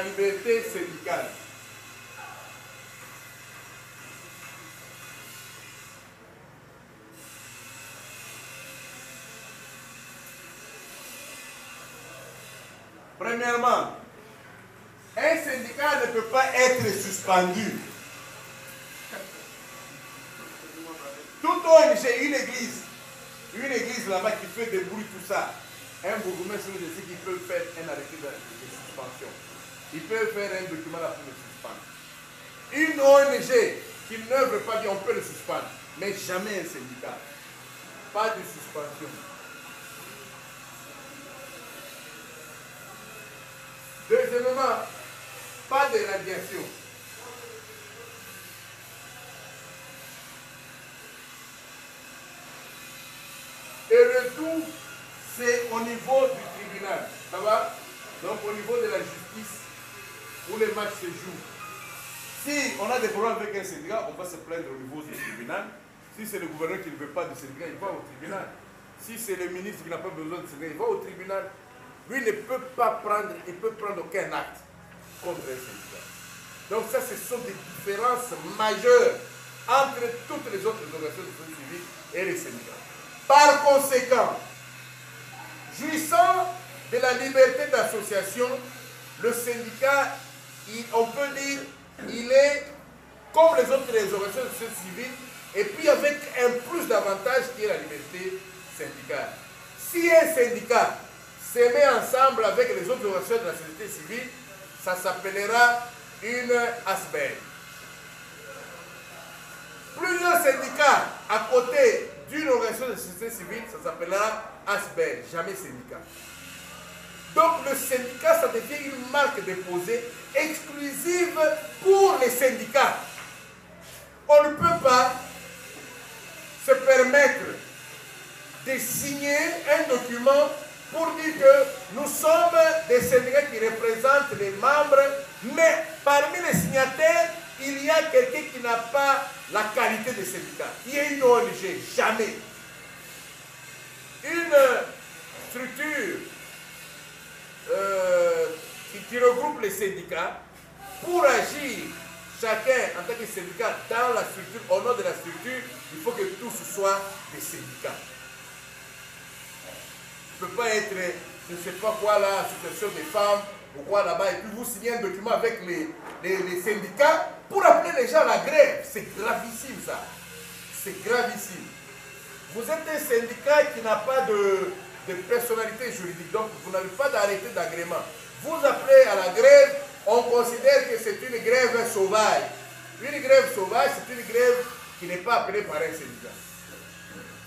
[SPEAKER 6] liberté syndicale. Premièrement, un syndicat ne peut pas être suspendu. Toute ONG, une église là-bas qui fait des bruits, tout ça, un bourgmestre, je sais qu'il peut faire un arrêté de suspension. Il peut faire un document là pour le suspendre. Une ONG qui n'œuvre pas bien, on peut le suspendre, mais jamais un syndicat. Pas de suspension. Deuxièmement, pas de radiation. Et le tout, c'est au niveau du tribunal. Ça va? Donc au niveau de la justice, où les matchs se jouent. Si on a des problèmes avec un syndicat, on va se plaindre au niveau du tribunal. Si c'est le gouverneur qui ne veut pas de syndicat, il va au tribunal. Si c'est le ministre qui n'a pas besoin de syndicat, il va au tribunal. Lui ne peut pas prendre, il ne peut prendre aucun acte contre un syndicat. Donc ça, ce sont des différences majeures entre toutes les autres organisations de société civile et les syndicats. Par conséquent, jouissant de la liberté d'association, le syndicat, on peut dire, il est comme les autres organisations de société civile, et puis avec un plus d'avantage qui est la liberté syndicale. Si un syndicat se met ensemble avec les autres organisations de la société civile, ça s'appellera une ASBEL. Plusieurs syndicats à côté d'une organisation de société civile, ça s'appellera ASBEL, jamais syndicat. Donc le syndicat, ça devient une marque déposée exclusive pour les syndicats. On ne peut pas se permettre de signer un document pour dire que nous sommes des syndicats qui représentent les membres, mais parmi les signataires, il y a quelqu'un qui n'a pas la qualité de syndicat, qui est une ONG, jamais. Une structure qui regroupe les syndicats, pour agir chacun en tant que syndicat dans la structure, au nom de la structure, il faut que tous soient des syndicats. Il ne peut pas être, je ne sais pas quoi là, association des femmes, ou quoi là-bas, et puis vous signez un document avec les syndicats pour appeler les gens à la grève. C'est gravissime ça. C'est gravissime. Vous êtes un syndicat qui n'a pas de personnalité juridique, donc vous n'avez pas d'arrêté d'agrément. Vous appelez à la grève, on considère que c'est une grève sauvage. Une grève sauvage, c'est une grève qui n'est pas appelée par un syndicat.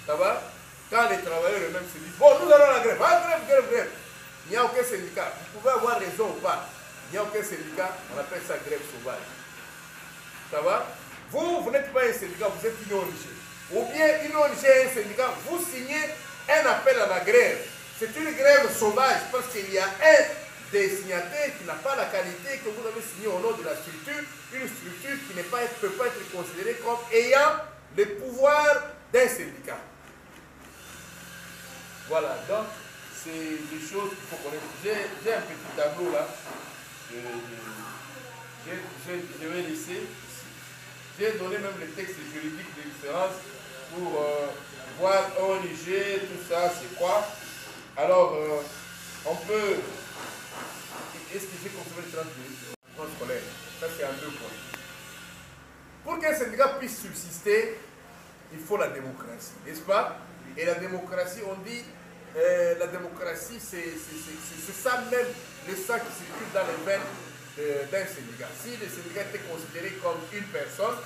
[SPEAKER 6] Ça va? Quand les travailleurs eux-mêmes se disent, bon, nous allons à la grève, ah, grève, grève, grève. Il n'y a aucun syndicat. Vous pouvez avoir raison ou pas.
[SPEAKER 1] il n'y a aucun syndicat, on appelle ça grève sauvage. Ça va? Vous n'êtes pas un syndicat, vous êtes une ONG. Ou bien une ONG et un syndicat, vous signez un appel à la grève. C'est une grève sauvage parce qu'il y a un des signataires qui n'a pas la qualité que vous avez signé au nom de la structure, une structure qui ne peut pas être considérée comme ayant le pouvoir d'un syndicat. Voilà, donc c'est des choses qu'il faut connaître. J'ai un petit tableau là, je vais laisser ici. J'ai donné même le texte juridique de référence pour voir ONG, tout ça, c'est quoi. Alors, on peut... Est-ce que j'ai consommé 30 minutes scolaire? Ça, c'est en 2 points. Pour qu'un syndicat puisse subsister, il faut la démocratie, n'est-ce pas? Et la démocratie, on dit, la démocratie, c'est ça même, le sang qui circule dans les veines d'un syndicat. Si le syndicat était considéré comme une personne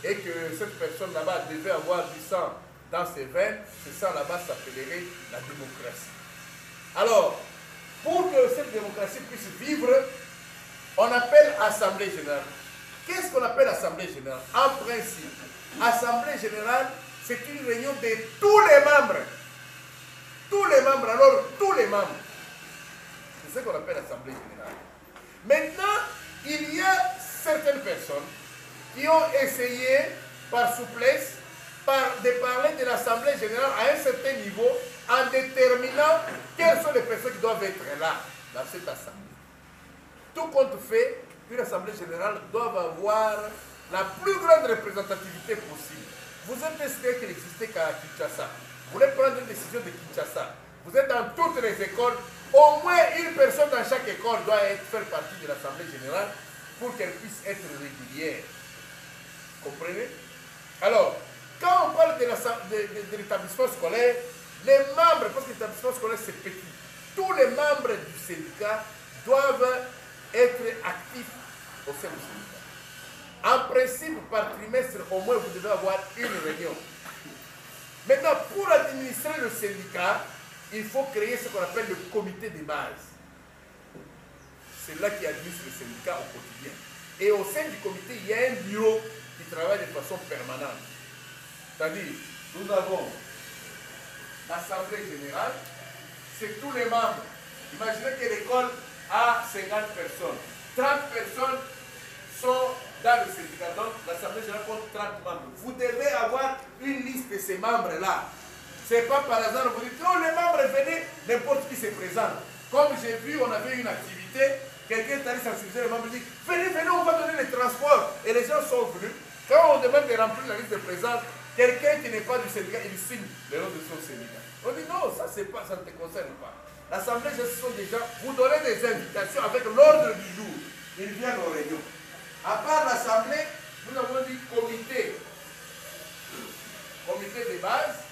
[SPEAKER 1] et que cette personne là-bas devait avoir du sang dans ses veines, ce sang là-bas s'appellerait la démocratie. Alors, pour que cette démocratie puisse vivre, on appelle Assemblée générale. Qu'est-ce qu'on appelle Assemblée générale? En principe, Assemblée générale, c'est une réunion de tous les membres. Tous les membres, alors tous les membres. C'est ce qu'on appelle Assemblée générale. Maintenant, il y a certaines personnes qui ont essayé, par souplesse, de parler de l'Assemblée générale à un certain niveau en déterminant quelles sont les personnes qui doivent être là, dans cette Assemblée. Tout compte fait, une Assemblée générale doit avoir la plus grande représentativité possible. Vous êtes décidé qu'il n'existait qu'à Kinshasa. Vous voulez prendre une décision de Kinshasa. Vous êtes dans toutes les écoles. Au moins une personne dans chaque école doit faire partie de l'Assemblée générale pour qu'elle puisse être régulière. Comprenez? Alors, quand on parle de l'établissement scolaire, les membres, parce que l'établissement scolaire c'est petit, tous les membres du syndicat doivent être actifs au sein du syndicat. En principe, par trimestre, au moins, vous devez avoir une réunion. Maintenant, pour administrer le syndicat, il faut créer ce qu'on appelle le comité de base. C'est là qui administre le syndicat au quotidien. Et au sein du comité, il y a un bureau qui travaille de façon permanente. C'est-à-dire, nous avons l'Assemblée générale, c'est tous les membres. Imaginez que l'école a 50 personnes. 30 personnes sont dans le syndicat. Donc, l'Assemblée générale compte 30 membres. Vous devez avoir une liste de ces membres-là. Ce n'est pas par hasard, vous dites, oh, les membres, venez, n'importe qui se présente. Comme j'ai vu, on avait une activité, quelqu'un est allé sensibiliser les membres, il dit, venez, on va donner les transports. Et les gens sont venus. Quand on demande de remplir la liste de présence, quelqu'un qui n'est pas du syndicat, il signe le nom de son syndicat. On dit non, ça ne te concerne pas. L'Assemblée, ce sont des gens, vous donnez des invitations avec l'ordre du jour. Ils viennent aux réunions. À part l'Assemblée, nous avons dit comité. Comité de base.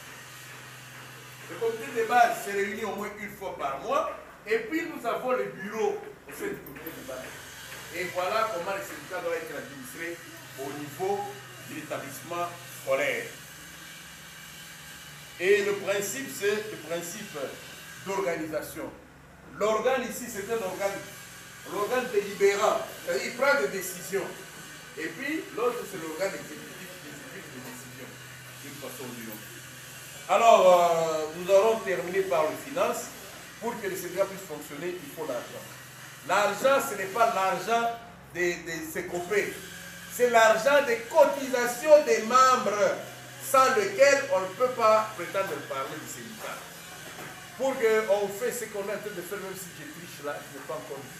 [SPEAKER 1] Le comité de base se réunit au moins une fois par mois. Et puis nous avons le bureau au sein du comité de base. Et voilà comment les syndicats doivent être administrés au niveau de l'établissement scolaire. Et le principe, c'est le principe d'organisation. L'organe ici, c'est un organe délibérant. C'est-à-dire, il prend des décisions. Et puis, l'autre, c'est l'organe exécutif qui exécute des décisions, d'une façon ou d'une autre. Alors, nous allons terminer par les finances. Pour que le syndicat puisse fonctionner, il faut l'argent. L'argent, ce n'est pas l'argent des CECOPE. C'est l'argent des cotisations des membres, sans lequel on ne peut pas prétendre parler du syndicat. Pour qu'on fasse ce qu'on est en train de faire, même si je triche là, je n'ai pas encore vu.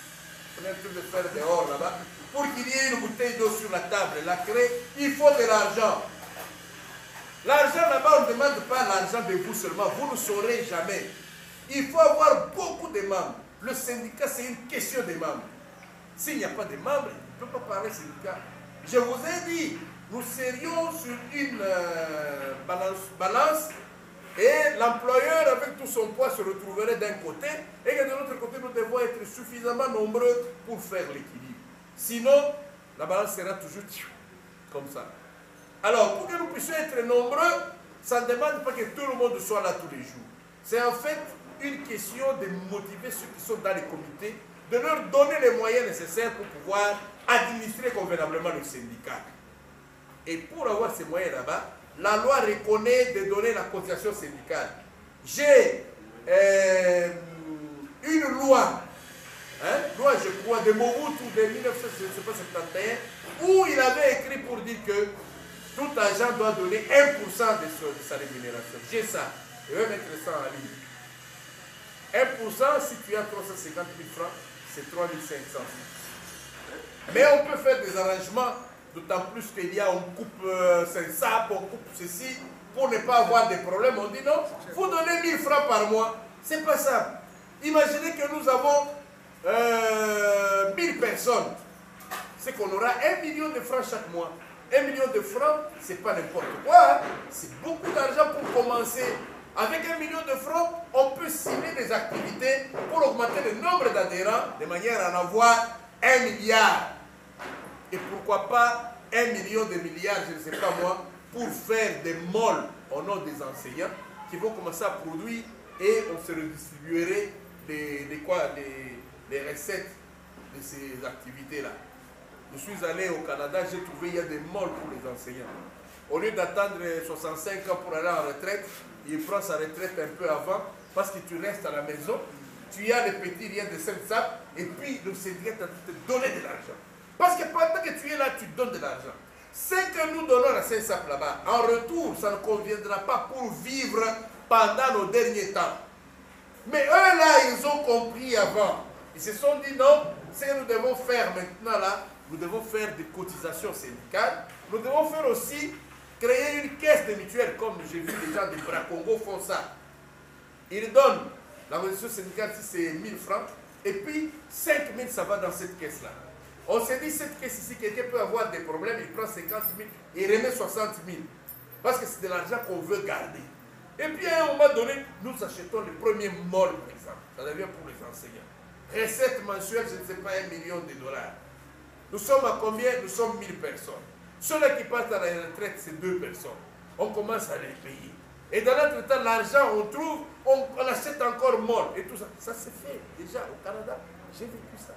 [SPEAKER 1] On est en train de faire dehors là-bas. Pour qu'il y ait une bouteille d'eau sur la table, la clé, il faut de l'argent. L'argent là-bas, on ne demande pas l'argent de vous seulement, vous ne saurez jamais. Il faut avoir beaucoup de membres. Le syndicat, c'est une question de membres. S'il n'y a pas de membres, il ne peut pas parler syndicat. Je vous ai dit, nous serions sur une balance et l'employeur avec tout son poids se retrouverait d'un côté et que de l'autre côté, nous devons être suffisamment nombreux pour faire l'équilibre. Sinon, la balance sera toujours comme ça. Alors, pour que nous puissions être nombreux, ça ne demande pas que tout le monde soit là tous les jours. C'est en fait une question de motiver ceux qui sont dans les comités,
[SPEAKER 6] de leur donner les moyens nécessaires pour pouvoir administrer convenablement le syndicat. Et pour avoir ces moyens là-bas, la loi reconnaît de donner la cotisation syndicale. J'ai une loi, loi je crois de Mobutu de 1971, où il avait écrit pour dire que tout agent doit donner 1% de sa rémunération. J'ai ça. Je vais mettre ça en ligne. 1%, si tu as 350 000 francs, c'est 3 500. Mais on peut faire des arrangements, d'autant plus qu'il y a, on coupe SENSAP, on coupe ceci, pour ne pas avoir des problèmes. On dit non, vous donnez 1000 francs par mois. C'est pas ça. Imaginez que nous avons 1000 personnes. C'est qu'on aura 1 million de francs chaque mois. 1 million de francs, c'est pas n'importe quoi. Hein? C'est beaucoup d'argent pour commencer. Avec 1 million de francs, on peut signer des activités pour augmenter le nombre d'adhérents de manière à en avoir 1 milliard. Et pourquoi pas 1 million de milliards, je ne sais pas moi, pour faire des molles au nom des enseignants qui vont commencer à produire et on se redistribuerait les recettes de ces activités-là. Je suis allé au Canada, j'ai trouvé il y a des molles pour les enseignants. Au lieu d'attendre 65 ans pour aller en retraite, il prend sa retraite un peu avant parce que tu restes à la maison, tu as les petits riens de SENSAP et puis le syndicat te donner de l'argent. Parce que pendant que tu es là, tu donnes de l'argent. Ce que nous donnons à SENSAP là-bas, en retour, ça ne conviendra pas pour vivre pendant nos derniers temps. Mais eux là, ils ont compris avant. Ils se sont dit non, ce que nous devons faire maintenant là, nous devons faire des cotisations syndicales. Nous devons faire aussi créer une caisse de mutuelle, comme j'ai vu les gens de Bracongo font ça. Ils donnent la cotisation syndicale si c'est 1000 francs, et puis 5000 ça va dans cette caisse-là. On s'est dit, cette caisse ici, quelqu'un peut avoir des problèmes, il prend 50 000 et il remet 60 000. Parce que c'est de l'argent qu'on veut garder. Et puis à un moment donné, nous achetons le premier mol, par exemple. Ça devient pour les enseignants. Recette mensuelle, je ne sais pas, 1 million de dollars. Nous sommes à combien? Nous sommes 1000 personnes. Ceux-là qui partent à la retraite, c'est 2 personnes. On commence à les payer. Et dans notre temps, l'argent, on trouve, on achète encore mol. Et tout ça. Ça s'est fait déjà au Canada. J'ai vécu ça.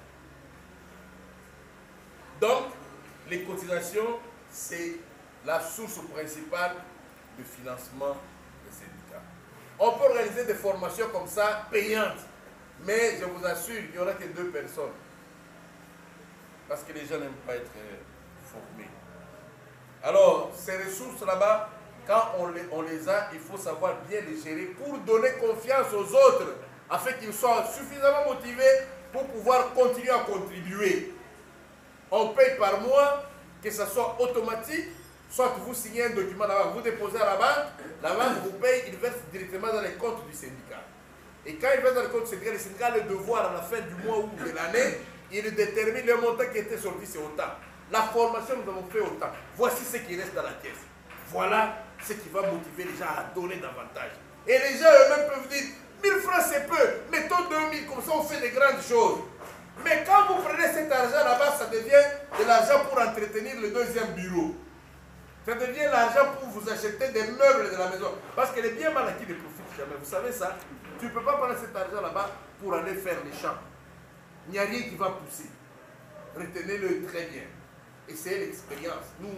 [SPEAKER 6] Donc, les cotisations, c'est la source principale de financement des syndicats. On peut organiser des formations comme ça, payantes. Mais je vous assure, il n'y aura que 2 personnes. Parce que les gens n'aiment pas être formés. Alors, ces ressources là-bas, quand on les a, il faut savoir bien les gérer pour donner confiance aux autres, afin qu'ils soient suffisamment motivés pour pouvoir continuer à contribuer. On paye par mois, que ce soit automatique, soit vous signez un document là-bas, vous déposez à la banque vous paye, il verse directement dans les comptes du syndicat. Et quand il verse dans les comptes du syndicat, le syndicat a le devoir à la fin du mois ou de l'année, il détermine le montant qui était sorti, c'est autant. La formation, nous avons fait autant. Voici ce qui reste dans la caisse. Voilà ce qui va motiver les gens à donner davantage. Et les gens eux-mêmes peuvent dire, 1000 francs c'est peu, mettons 2000, comme ça on fait des grandes choses. Mais quand vous prenez cet argent là-bas, ça devient de l'argent pour entretenir le deuxième bureau. Ça devient l'argent pour vous acheter des meubles de la maison. Parce que les biens mal acquis ne profitent jamais. Vous savez ça? Tu ne peux pas prendre cet argent là-bas pour aller faire les champs. Il n'y a rien qui va pousser. Retenez-le très bien. Et c'est l'expérience. Nous,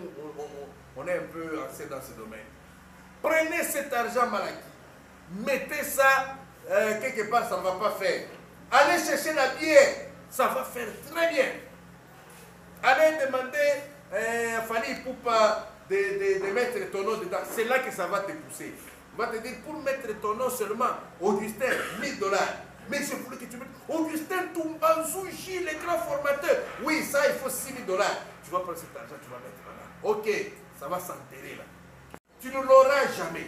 [SPEAKER 6] on est un peu ancien dans ce domaine. Prenez cet argent mal acquis. Mettez ça quelque part, ça ne va pas faire. Allez chercher la bière, ça va faire très bien. Allez demander à Fanny Poupa de mettre ton nom dedans. C'est là que ça va te pousser. On va te dire, pour mettre ton nom seulement, Augustin, 1000 $. Mais je voulais que tu mettes Augustin Toumbanzouji, les grands formateurs. Oui, ça, il faut 6 000 $. Tu vas prendre cet argent, tu vas mettre là. Ok, ça va s'enterrer là. Tu ne l'auras jamais.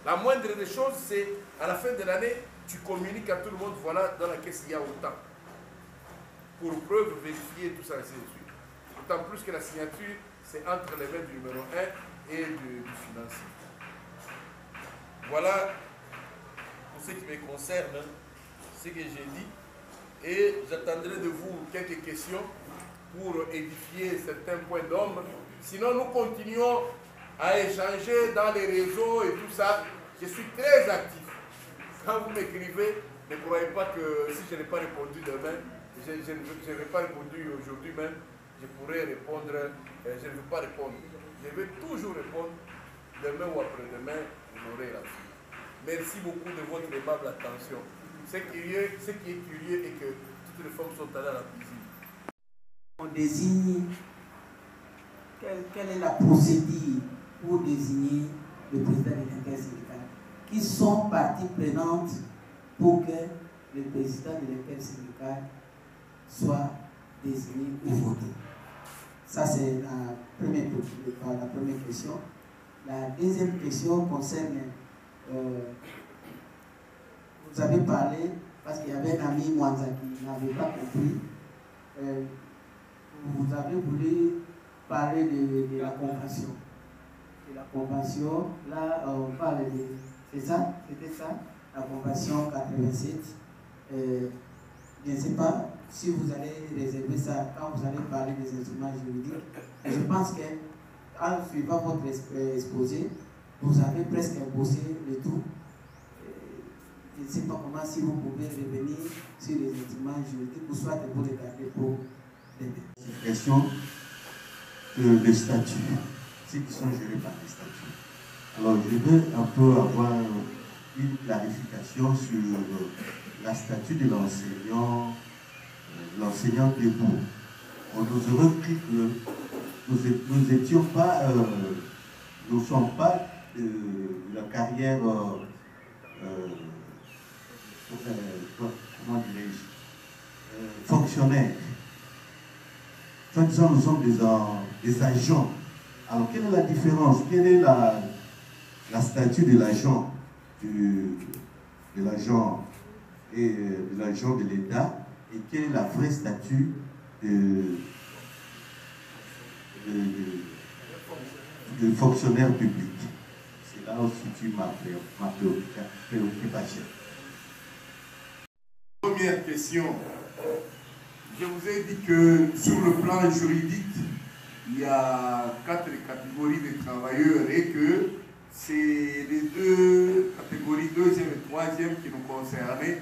[SPEAKER 6] La moindre des choses, c'est à la fin de l'année, tu communiques à tout le monde, voilà, dans la caisse, il y a autant. Pour preuve, vérifier tout ça, ainsi de suite. D'autant plus que la signature, c'est entre les mains du numéro 1 et du financier. Voilà, pour ce qui me concerne, ce que j'ai dit. Et j'attendrai de vous quelques questions pour édifier certains points d'ombre. Sinon, nous continuons à échanger dans les réseaux et tout ça. Je suis très actif. Quand vous m'écrivez,
[SPEAKER 1] Ne croyez pas que si je n'ai pas répondu demain, je n'ai pas répondu aujourd'hui même, je pourrais répondre, je ne veux pas répondre. Je vais toujours répondre, demain ou après-demain, vous aurez la suite. Merci beaucoup de votre aimable attention. Ce qui est curieux est que toutes les femmes sont allées à la cuisine.
[SPEAKER 7] On désigne, quelle est la procédure pour désigner le président de l'intersyndical? Qui sont parties prenantes pour que le président de l'intersyndical soit désigné ou voté? Ça, c'est la première question. La deuxième question concerne, vous avez parlé, parce qu'il y avait un ami Mwanza qui n'avait pas compris, vous avez voulu parler de la convention. De la convention, là, on parle de... C'est ça? C'était ça? La convention 87. Je ne sais pas si vous allez réserver ça quand vous allez parler des instruments juridiques. Je pense qu'en suivant votre exposé, vous avez presque bossé le tout. Je ne sais pas comment, si vous pouvez revenir sur les instruments juridiques ou soit vous les garder pour les
[SPEAKER 6] question des statuts, ceux qui sont gérés par les statuts. Alors, je veux un peu avoir une clarification sur la statut de l'enseignant debout. On nous aurait cru que nous n'étions pas, nous ne sommes pas de la carrière, comment dirais-je, fonctionnaire. En disant, nous sommes des agents. Alors, quelle est la différence? Quelle est la statut de l'agent de l'agent de l'État et quel est la vraie statut de fonctionnaire public? C'est là où se situe ma préoccupation.
[SPEAKER 1] Première question. Je vous ai dit que sur le plan juridique, il y a 4 catégories de travailleurs et que c'est les 2 catégories, 2e et 3e qui nous concernaient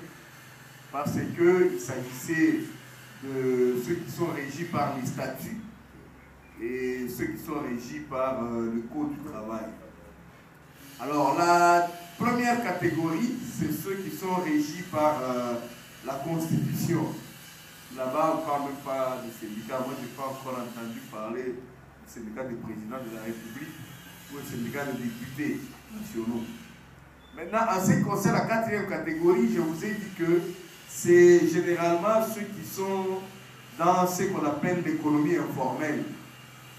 [SPEAKER 1] parce qu'il s'agissait de ceux qui sont régis par les statuts et ceux qui sont régis par le Code du travail. Alors la première catégorie, c'est ceux qui sont régis par la Constitution. Là-bas, on ne parle même pas de syndicats. Moi, je n'ai pas encore entendu parler du syndicat des présidents de la République ou du syndicat des députés nationaux. Maintenant, en ce qui concerne la 4e catégorie, je vous ai dit que c'est généralement ceux qui sont dans ce qu'on appelle l'économie informelle.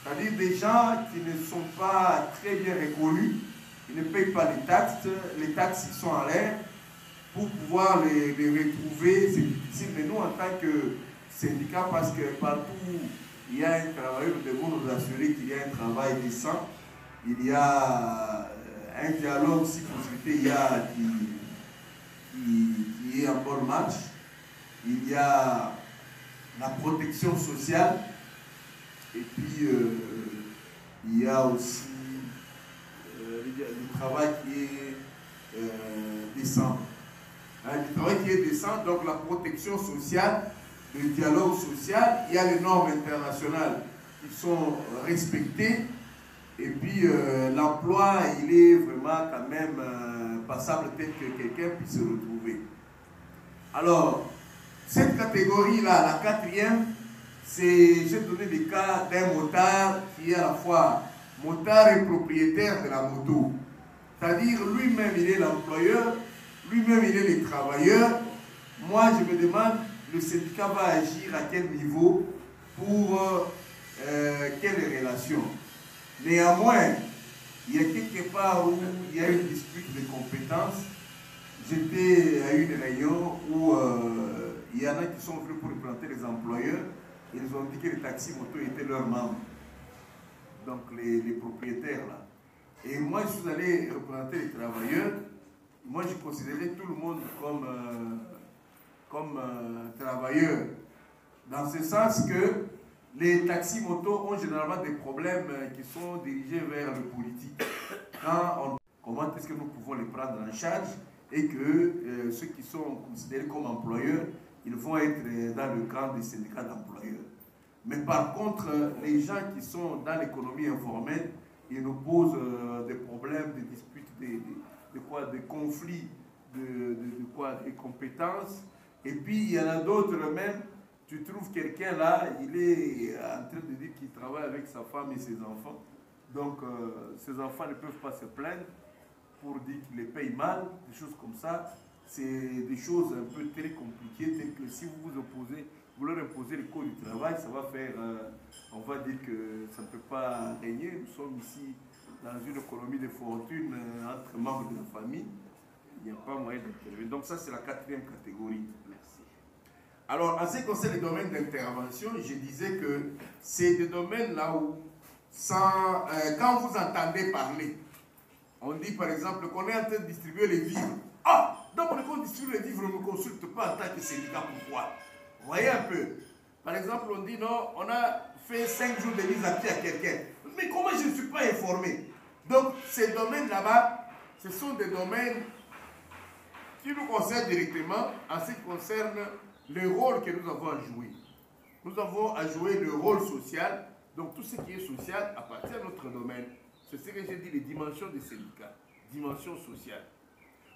[SPEAKER 1] C'est-à-dire des gens qui ne sont pas très bien reconnus, ils ne payent pas les taxes ils sont en l'air. Pour pouvoir les retrouver, c'est difficile. Mais nous, en tant que syndicat, parce que partout où il y a un travailleur, nous devons nous assurer qu'il y a un travail décent. Il y a un dialogue, si possibilité, il y a qui est en bonne marche. Il y a la protection sociale. Et puis, il y a aussi le travail qui est décent. Le travail qui est décent, donc la protection sociale, le dialogue social, il y a les normes internationales qui sont respectées et puis l'emploi, il est vraiment quand même passable tel que quelqu'un puisse se retrouver. Alors, cette catégorie-là, la 4e, c'est, j'ai donné des cas d'un motard qui est à la fois motard et propriétaire de la moto. C'est-à-dire lui-même, il est l'employeur, lui-même, il est le travailleur. Moi, je me demande, le syndicat va agir à quel niveau pour quelle relation. Néanmoins, il y a quelque part où il y a une dispute de compétences. J'étais à une réunion où il y en a qui sont venus pour représenter les employeurs. Ils ont dit que les taxis motos étaient leurs membres. Donc les propriétaires là. Et moi, je suis allé représenter les travailleurs. Moi, je considérais tout le monde comme travailleurs. Dans ce sens que les taxis motos ont généralement des problèmes qui sont dirigés vers le politique. Comment est-ce que nous pouvons les prendre en charge?
[SPEAKER 6] et que ceux qui sont considérés comme employeurs, ils vont être dans le camp des syndicats d'employeurs. Mais par contre, les gens qui sont dans l'économie informelle, ils nous posent des problèmes, des disputes, des conflits, des compétences. Et puis, il y en a d'autres même, tu trouves quelqu'un là, il est en train de dire qu'il travaille avec sa femme et ses enfants. Donc, ses enfants ne peuvent pas se plaindre pour dire qu'il les paye mal, des choses comme ça. C'est des choses un peu très compliquées, telles que si vous vous opposez, vous leur imposez le code du travail, ça va faire, on va dire que ça ne peut pas régner. Nous sommes ici dans une économie de fortune entre membres de la famille. Il n'y a pas moyen d'intervenir. Donc ça, c'est la quatrième catégorie. Merci. Alors, en ce qui concerne les domaines d'intervention, je disais que c'est des domaines là où, quand vous entendez parler, on dit par exemple qu'on est en train de distribuer les vivres. Ah, donc on distribue les vivres, on ne me consulte pas en tant que syndicat. Pourquoi? Vous voyez un peu. Par exemple, on dit non, on a fait 5 jours de mise à pied à quelqu'un. Mais comment je ne suis pas informé? Donc, ces domaines là-bas, ce sont des domaines qui nous concernent directement en ce qui concerne le rôle que nous avons à jouer. Nous avons à jouer le rôle social. Donc, tout ce qui est social appartient à notre domaine. C'est ce que j'ai dit, les dimensions des syndicats, dimension sociale.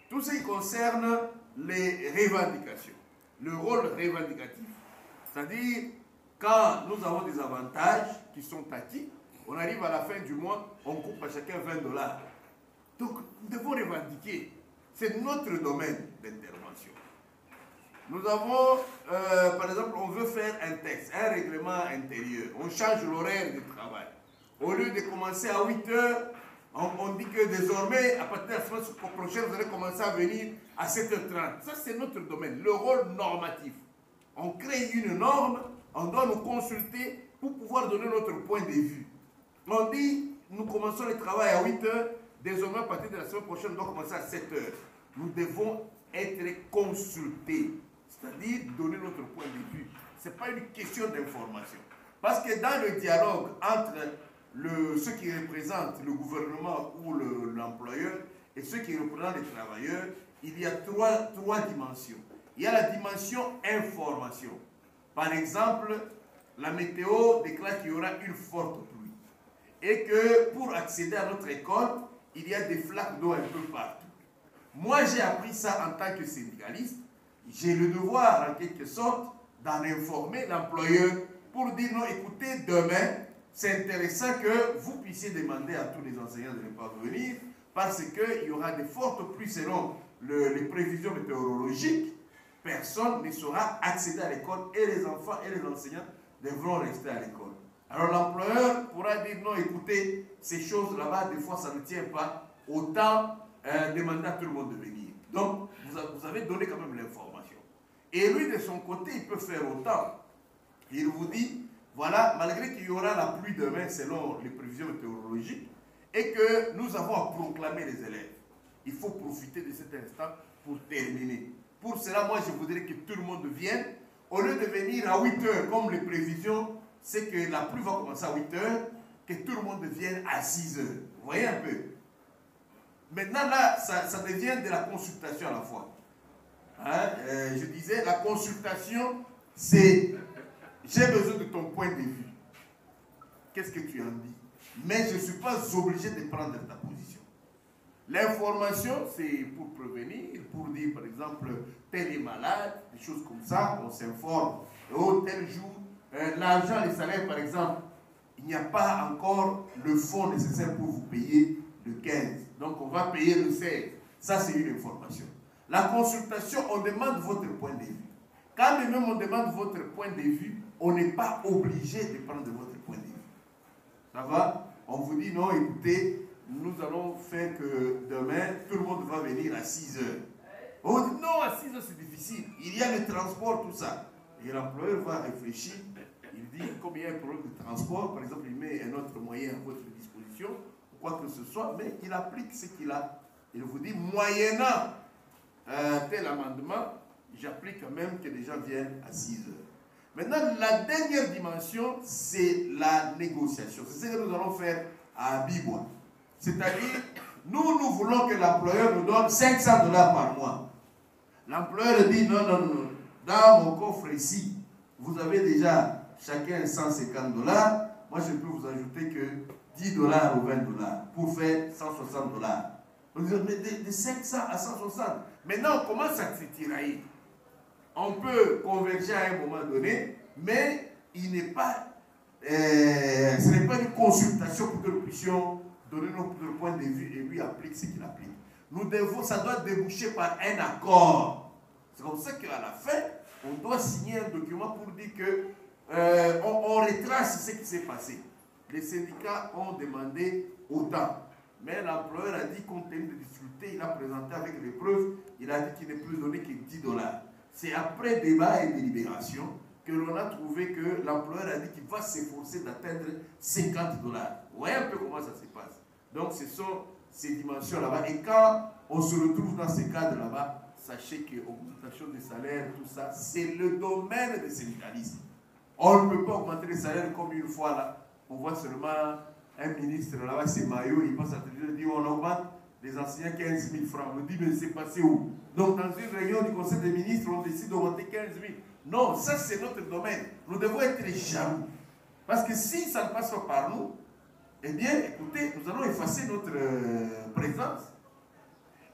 [SPEAKER 6] Tout ce qui concerne les revendications, le rôle revendicatif, c'est-à-dire quand nous avons des avantages qui sont acquis, on arrive à la fin du mois, on coupe à chacun $20. Donc nous devons revendiquer, c'est notre domaine d'intervention. Nous avons, par exemple, on veut faire un texte, un règlement intérieur, on change l'horaire de travail. Au lieu de commencer à 8 heures, on dit que désormais, à partir de la semaine prochaine, vous allez commencer à venir à 7h30. Ça, c'est notre domaine, le rôle normatif. On crée une norme, on doit nous consulter pour pouvoir donner notre point de vue. On dit, nous commençons le travail à 8 heures, désormais, à partir de la semaine prochaine, on doit commencer à 7 heures. Nous devons être consultés, c'est-à-dire donner notre point de vue. Ce n'est pas une question d'information. Parce que dans le dialogue entre ceux qui représentent le gouvernement ou l'employeur et ceux qui représentent les travailleurs, il y a trois dimensions. Il y a la dimension information. Par exemple, la météo déclare qu'il y aura une forte pluie et que pour accéder à notre école, il y a des flaques d'eau un peu partout. Moi, j'ai appris ça en tant que syndicaliste. J'ai le devoir, en quelque sorte, d'en informer l'employeur pour dire non, écoutez, demain, c'est intéressant que vous puissiez demander à tous les enseignants de ne pas venir parce qu'il y aura de fortes pluies selon les prévisions météorologiques. Personne ne saura accéder à l'école et les enfants et les enseignants devront rester à l'école. Alors l'employeur pourra dire non, écoutez, ces choses là-bas, des fois ça ne tient pas, autant demander à tout le monde de venir. Donc vous avez donné quand même l'information. Et lui de son côté, il peut faire autant. Il vous dit, voilà, malgré qu'il y aura la pluie demain selon les prévisions météorologiques et que nous avons à proclamer les élèves, il faut profiter de cet instant pour terminer. Pour cela, moi, je voudrais que tout le monde vienne. Au lieu de venir à 8 heures, comme les prévisions, c'est que la pluie va commencer à 8 heures, que tout le monde vienne à 6 heures. Vous voyez un peu? Maintenant, là, ça devient de la consultation à la fois. Hein? Je disais, la consultation, c'est... J'ai besoin de ton point de vue. Qu'est-ce que tu en dis? Mais je ne suis pas obligé de prendre ta position. L'information, c'est pour prévenir, pour dire, par exemple, tel est malade, des choses comme ça, on s'informe. Oh, tel jour, l'argent, les salaires, par exemple, il n'y a pas encore le fonds nécessaire pour vous payer le 15. Donc, on va payer le 16. Ça, c'est une information. La consultation, on demande votre point de vue. Quand même on demande votre point de vue, on n'est pas obligé de prendre votre point de vue. Ça va? On vous dit non, écoutez, nous allons faire que demain, tout le monde va venir à 6 heures. On dit non, à 6 heures c'est difficile. Il y a le transport, tout ça. Et l'employeur va réfléchir. Il dit, comme il y a un problème de transport, par exemple, il met un autre moyen à votre disposition, ou quoi que ce soit, mais il applique ce qu'il a. Il vous dit, moyennant tel amendement, j'applique quand même que les gens viennent à 6 heures. Maintenant, la dernière dimension, c'est la négociation. C'est ce que nous allons faire à Bibois. C'est-à-dire, Nous voulons que l'employeur nous donne 500 $ par mois. L'employeur dit non, non, non. Dans mon coffre ici, vous avez déjà chacun 150 $. Moi, je peux vous ajouter que 10 $ ou 20 $ pour faire 160 $. On dit, mais de 500 à 160. Maintenant, on commence à se tirailler. On peut converger à un moment donné, mais il n'est pas, ce n'est pas une consultation pour que nous puissions donner notre point de vue et lui applique ce qu'il applique. Nous devons, ça doit déboucher par un accord. C'est comme ça qu'à la fin, on doit signer un document pour dire que on retrace ce qui s'est passé. Les syndicats ont demandé autant. Mais l'employeur a dit, compte tenu des difficultés, il a présenté avec les preuves, il a dit qu'il ne peut donner que 10 $. C'est après débat et délibération que l'on a trouvé que l'employeur a dit qu'il va s'efforcer d'atteindre 50 $. Vous voyez un peu comment ça se passe. Donc ce sont ces dimensions là-bas. Et quand on se retrouve dans ces cadres là-bas, sachez que l'augmentation des salaires, tout ça, c'est le domaine des syndicalistes. On ne peut pas augmenter les salaires comme une fois là. On voit seulement un ministre là-bas, c'est Maillot, il passe à télévision, il dit on augmente les enseignants 15 000 francs. On dit mais c'est passé où? Donc dans une réunion du conseil des ministres, on décide d'augmenter 15 000. Non, ça c'est notre domaine. Nous devons être jaloux. Parce que si ça ne passe pas par nous, eh bien, écoutez, nous allons effacer notre présence.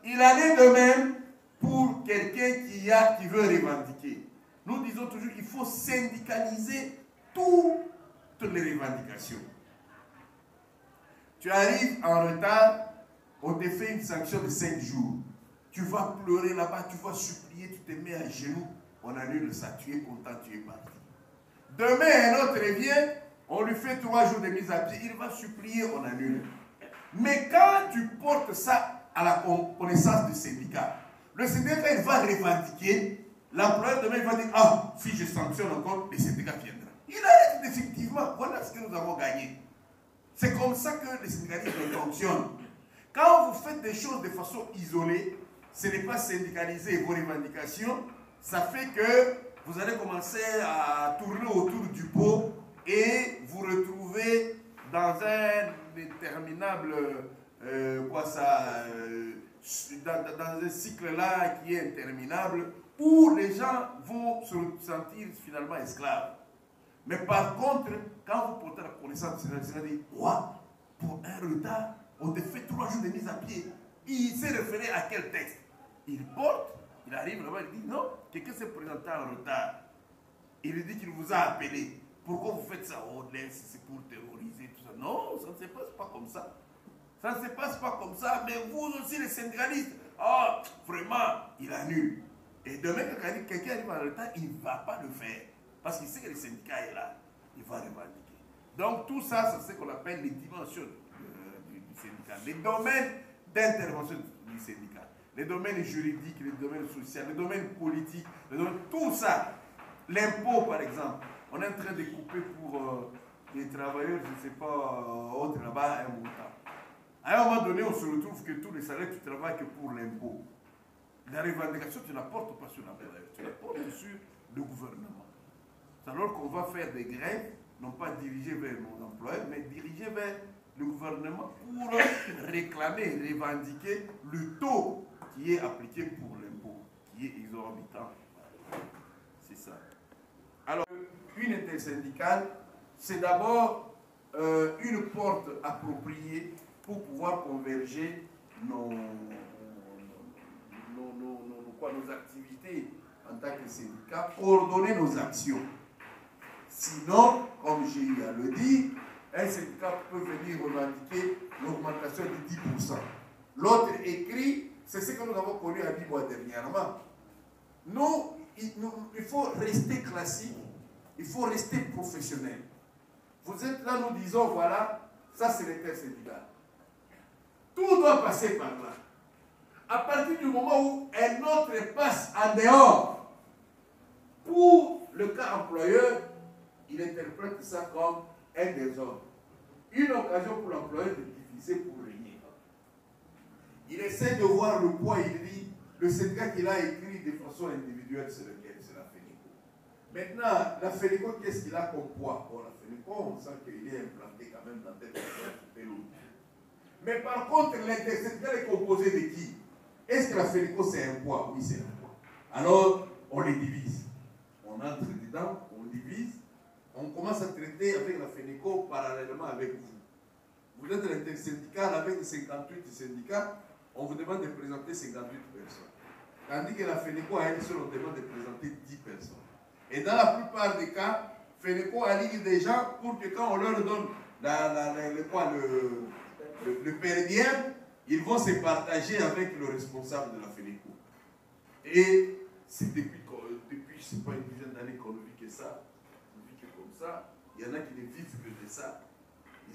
[SPEAKER 6] Il en est de même pour quelqu'un qui veut revendiquer. Nous disons toujours qu'il faut syndicaliser toutes les revendications. Tu arrives en retard, on te fait une sanction de 5 jours. Tu vas pleurer là-bas, tu vas supplier, tu te mets à genoux, on annule ça, tu es content, tu es parti. Demain, un autre vient, on lui fait 3 jours de mise à pied, il va supplier, on annule. Mais quand tu portes ça à la connaissance du syndicat, le syndicat il va revendiquer, l'employeur demain il va dire, ah, si je sanctionne encore, le syndicat viendra. Il arrête définitivement, voilà ce que nous avons gagné. C'est comme ça que les syndicalistes fonctionnent. Quand vous faites des choses de façon isolée, ce n'est pas syndicaliser vos revendications, ça fait que vous allez commencer à tourner autour du pot et vous retrouver dans un interminable, dans un cycle-là qui est interminable, où les gens vont se sentir finalement esclaves. Mais par contre, quand vous portez la connaissance, c'est-à-dire, quoi, pour un retard, on te fait 3 jours de mise à pied. Il s'est référé à quel texte? Il porte, il arrive là-bas, il dit non, quelqu'un s'est présenté en retard. Il dit qu'il vous a appelé. Pourquoi vous faites ça? Oh, c'est pour terroriser, tout ça. Non, ça ne se passe pas comme ça. Ça ne se passe pas comme ça, mais vous aussi, les syndicalistes, oh, vraiment, il annule. Et demain, quand quelqu'un arrive en retard, il ne va pas le faire. Parce qu'il sait que le syndicat est là. Il va revendiquer. Donc tout ça, c'est ce qu'on appelle les dimensions du syndicat. Les domaines d'intervention du syndicat. Les domaines juridiques, les domaines sociaux, les domaines politiques, tout ça. L'impôt, par exemple. On est en train de couper pour les travailleurs, je ne sais pas, autres là-bas, un montant. À un moment donné, on se retrouve que tous les salaires, tu travailles que pour l'impôt. La revendication, tu ne la portes pas sur l'employeur, tu la portes sur le gouvernement. Alors qu'on va faire des grèves, non pas dirigées vers nos employeurs, mais dirigées vers le gouvernement pour réclamer, revendiquer le taux qui est appliqué pour l'impôt, qui est exorbitant. C'est ça. Alors, une intersyndicale, c'est d'abord une porte appropriée pour pouvoir converger nos activités en tant que syndicat, coordonner nos actions. Sinon, comme j'ai eu à le dire, un syndicat peut venir revendiquer l'augmentation de 10%. L'autre écrit, c'est ce que nous avons connu à Bibois dernièrement. Nous, il faut rester classique, il faut rester professionnel. Vous êtes là, nous disons, voilà, ça c'est l'intersyndical. Tout doit passer par là. À partir du moment où un autre passe en dehors, pour le cas employeur, il interprète ça comme un désordre. Une occasion pour l'employeur de diviser pour régner. Il essaie de voir le poids, il dit, le syndicat qu'il a écrit de façon individuelle, c'est lequel? C'est la FENICO. Maintenant, la FENICO, qu'est-ce qu'il a comme poids? Bon, la FENICO, on sent qu'il est implanté quand même dans telle façon. Mais par contre, l'intersyndical est composé de qui? Est-ce que la FENICO c'est un poids? Oui, c'est un poids. Alors, on les divise. On entre dedans, on divise. On commence à traiter avec la FENICO parallèlement avec vous. Vous êtes l'intersyndical avec 58 syndicats, on vous demande de présenter 58 personnes. Tandis que la FENICO, à elle seule, on demande de présenter 10 personnes. Et dans la plupart des cas, FENICO aligne des gens pour que quand on leur donne le per diem, ils vont se partager avec le responsable de la FENICO. Et c'est depuis je ne sais pas, une dizaine d'années qu'on ne vit que ça. On vit que comme ça. Il y en a qui ne vivent que de ça.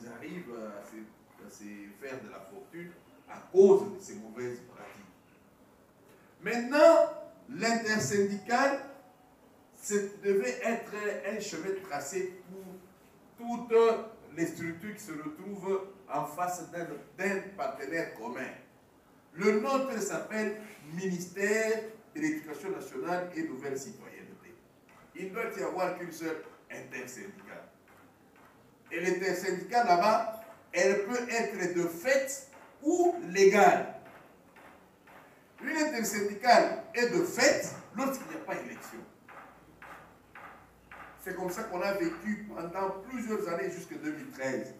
[SPEAKER 6] Ils arrivent à se faire de la fortune à cause de ces mauvaises pratiques. Maintenant, l'intersyndical devait être un chemin tracé pour toutes les structures qui se retrouvent en face d'un partenaire commun. Le nôtre s'appelle Ministère de l'Éducation nationale et Nouvelle Citoyenneté. Il doit y avoir qu'une seule intersyndicale. Et l'intersyndicale là-bas, elle peut être de fait ou légale. Une intersyndicale est de fait lorsqu'il n'y a pas d'élection. C'est comme ça qu'on a vécu pendant plusieurs années jusqu'en 2013.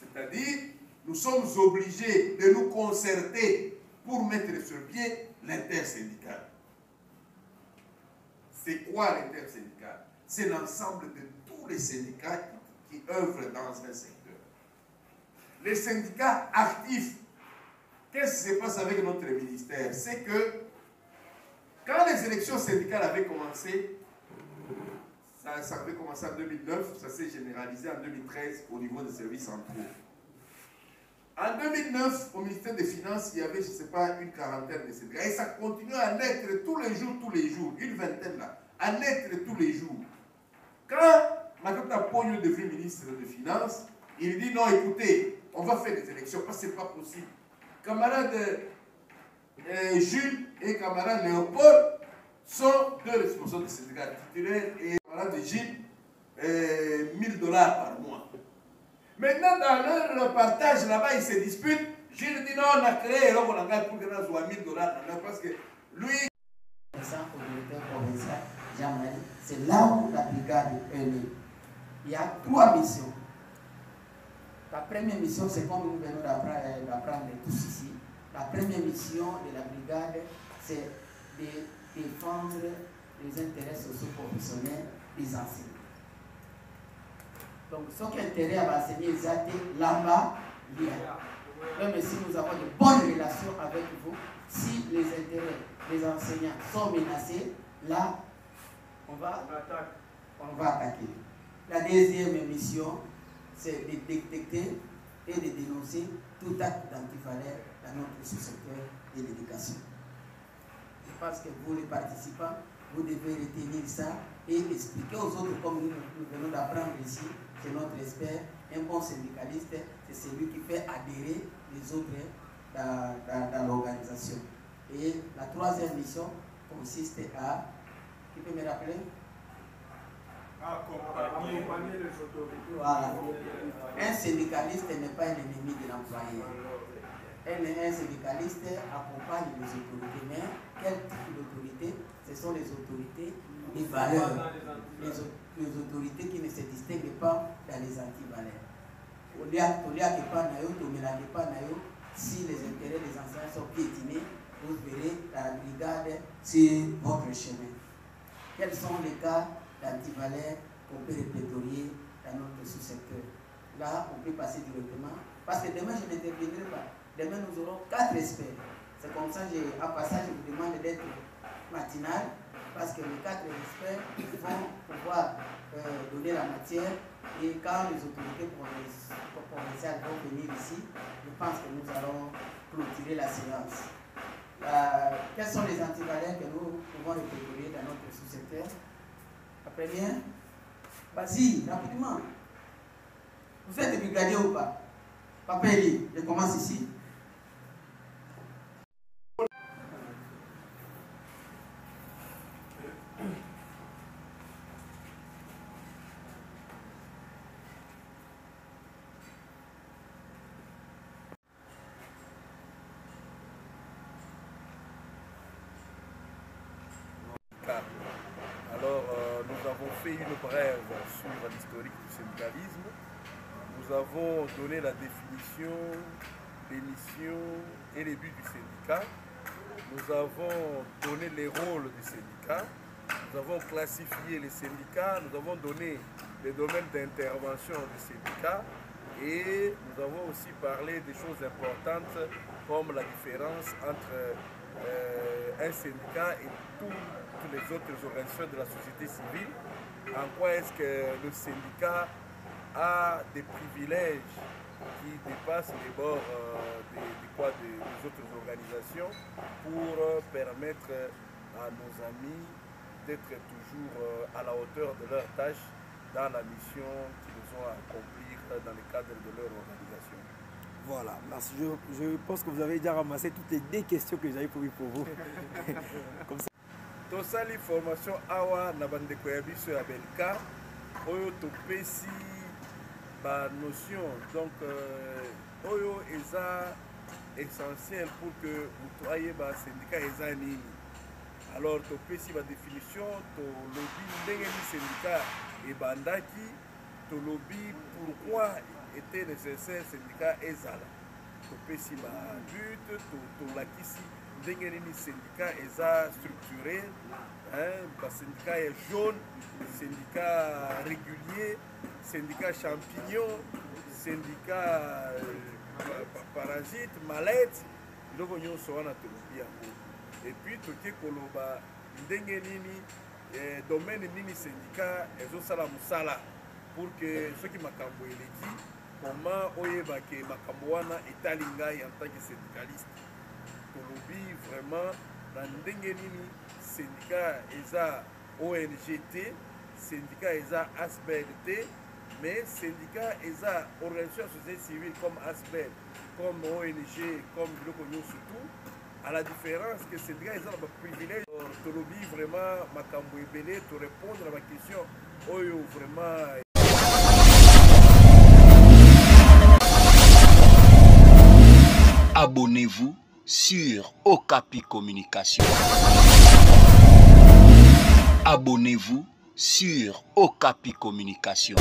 [SPEAKER 6] C'est-à-dire, nous sommes obligés de nous concerter pour mettre sur pied l'intersyndicale. C'est quoi l'intersyndical? C'est l'ensemble de tous les syndicats qui œuvrent dans un secteur. Les syndicats actifs, qu'est-ce qui se passe avec notre ministère? C'est que quand les élections syndicales avaient commencé, ça avait commencé en 2009, ça s'est généralisé en 2013 au niveau des services centraux. En 2009, au ministère des Finances, il y avait, je ne sais pas, une quarantaine de syndicats. Et ça continue à naître tous les jours, une vingtaine là, à naître tous les jours. Quand Makata Pogno devient ministre des Finances, il dit non, écoutez, on va faire des élections parce que ce n'est pas possible. Camarade Jules et camarade Léopold sont deux responsables des syndicats titulaires et camarade Gilles, $1000 par mois. Maintenant, dans leur partage là-bas, ils se disputent. Gilles dit non, on a créé un pour que nous ayons $1000 parce que lui.
[SPEAKER 7] C'est là où la brigade est née. Il y a 3 missions. La première mission, c'est comme nous venons d'apprendre tous ici. La première mission de la brigade, c'est de défendre les intérêts socio-professionnels des enseignants. Donc, ce qui est intérêt à l'enseigner, c'est là-bas, même si nous avons de bonnes relations avec vous, si les intérêts des enseignants sont menacés, là, on va attaquer. La deuxième mission, c'est de détecter et de dénoncer tout acte d'antivaleur dans notre sous-secteur de l'éducation. Parce que vous, les participants, vous devez retenir ça et expliquer aux autres, comme nous venons d'apprendre ici, c'est notre expert, un bon syndicaliste, c'est celui qui fait adhérer les autres dans l'organisation. Et la troisième mission consiste à, qui peut me rappeler?
[SPEAKER 2] Accompagner les autorités.
[SPEAKER 7] Voilà. Un syndicaliste n'est pas un ennemi de l'employeur. Un syndicaliste accompagne les autorités. Mais quel type d'autorité? Ce sont les autorités des valeurs. Les autorités qui ne se distinguent pas dans les antivaleurs. Si les intérêts des enseignants sont piétinés, vous verrez la brigade sur votre chemin. Quels sont les cas d'antivaleurs qu'on peut répertorier dans notre sous-secteur? Là, on peut passer directement. Parce que demain, je n'interviendrai pas. Demain, nous aurons 4 experts. C'est comme ça, à passage, je vous demande d'être matinal. Parce que les 4 experts vont pouvoir donner la matière. Et quand les autorités provinciales vont venir ici, je pense que nous allons clôturer la séance. Quels sont les antivaleurs que nous pouvons répertorier dans notre sous-secteur? La première, vas-y, rapidement. Vous êtes brigadier ou pas? Papa Eli, je commence ici.
[SPEAKER 1] fait une brève sur l'historique du syndicalisme. Nous avons donné la définition, les missions et les buts du syndicat. Nous avons donné les rôles du syndicat. Nous avons classifié les syndicats. Nous avons donné les domaines d'intervention du syndicat. Et nous avons aussi parlé des choses importantes comme la différence entre un syndicat et toutes les autres organisations de la société civile. En quoi est-ce que le syndicat a des privilèges qui dépassent les bords des autres organisations pour permettre à nos amis d'être toujours à la hauteur de leurs tâches dans la mission qu'ils ont à accomplir dans le cadre de leur organisation.
[SPEAKER 2] Voilà, merci. Je pense que vous avez déjà ramassé toutes les 2 questions que j'avais prévues pour vous. Comme ça.
[SPEAKER 1] Tosali formation awa na bandeko ya biso ya Belka oyo topesi ba notion donc oyo eza essentiel pour que vous ayez ba syndicat eza nini. Alors topesi ba définition to lobby ndenge ni syndicat et bandaki to lobby pourquoi était nécessaire syndicat ezala. Topesi ba but to lakisi ndenge nini syndicat eza structuré, ba syndicat est jaune, syndicat régulier, syndicat champignon, syndicat parasite, mallette, ndoko nyonso wana tolobi yango. Et puis toke koloba ndenge nini domaine nini syndicat ezosala musala pour que soki makambo eleki comment oyebake makambo wana etali ngai en tant que syndicaliste. Tolobi vraiment na ndenge nini syndicat eza ONGT, syndicat eza ASBEL-T, mais syndicat eza organisation de société civile comme ASBEL, comme ONG, comme biloko nyonso tout. À la différence que syndicat eza na ba privilège. Tolobi vraiment makambo ebele to répondre à ma question oyo vraiment.
[SPEAKER 3] Abonnez-vous sur Okapi Communication. Abonnez-vous sur Okapi Communication.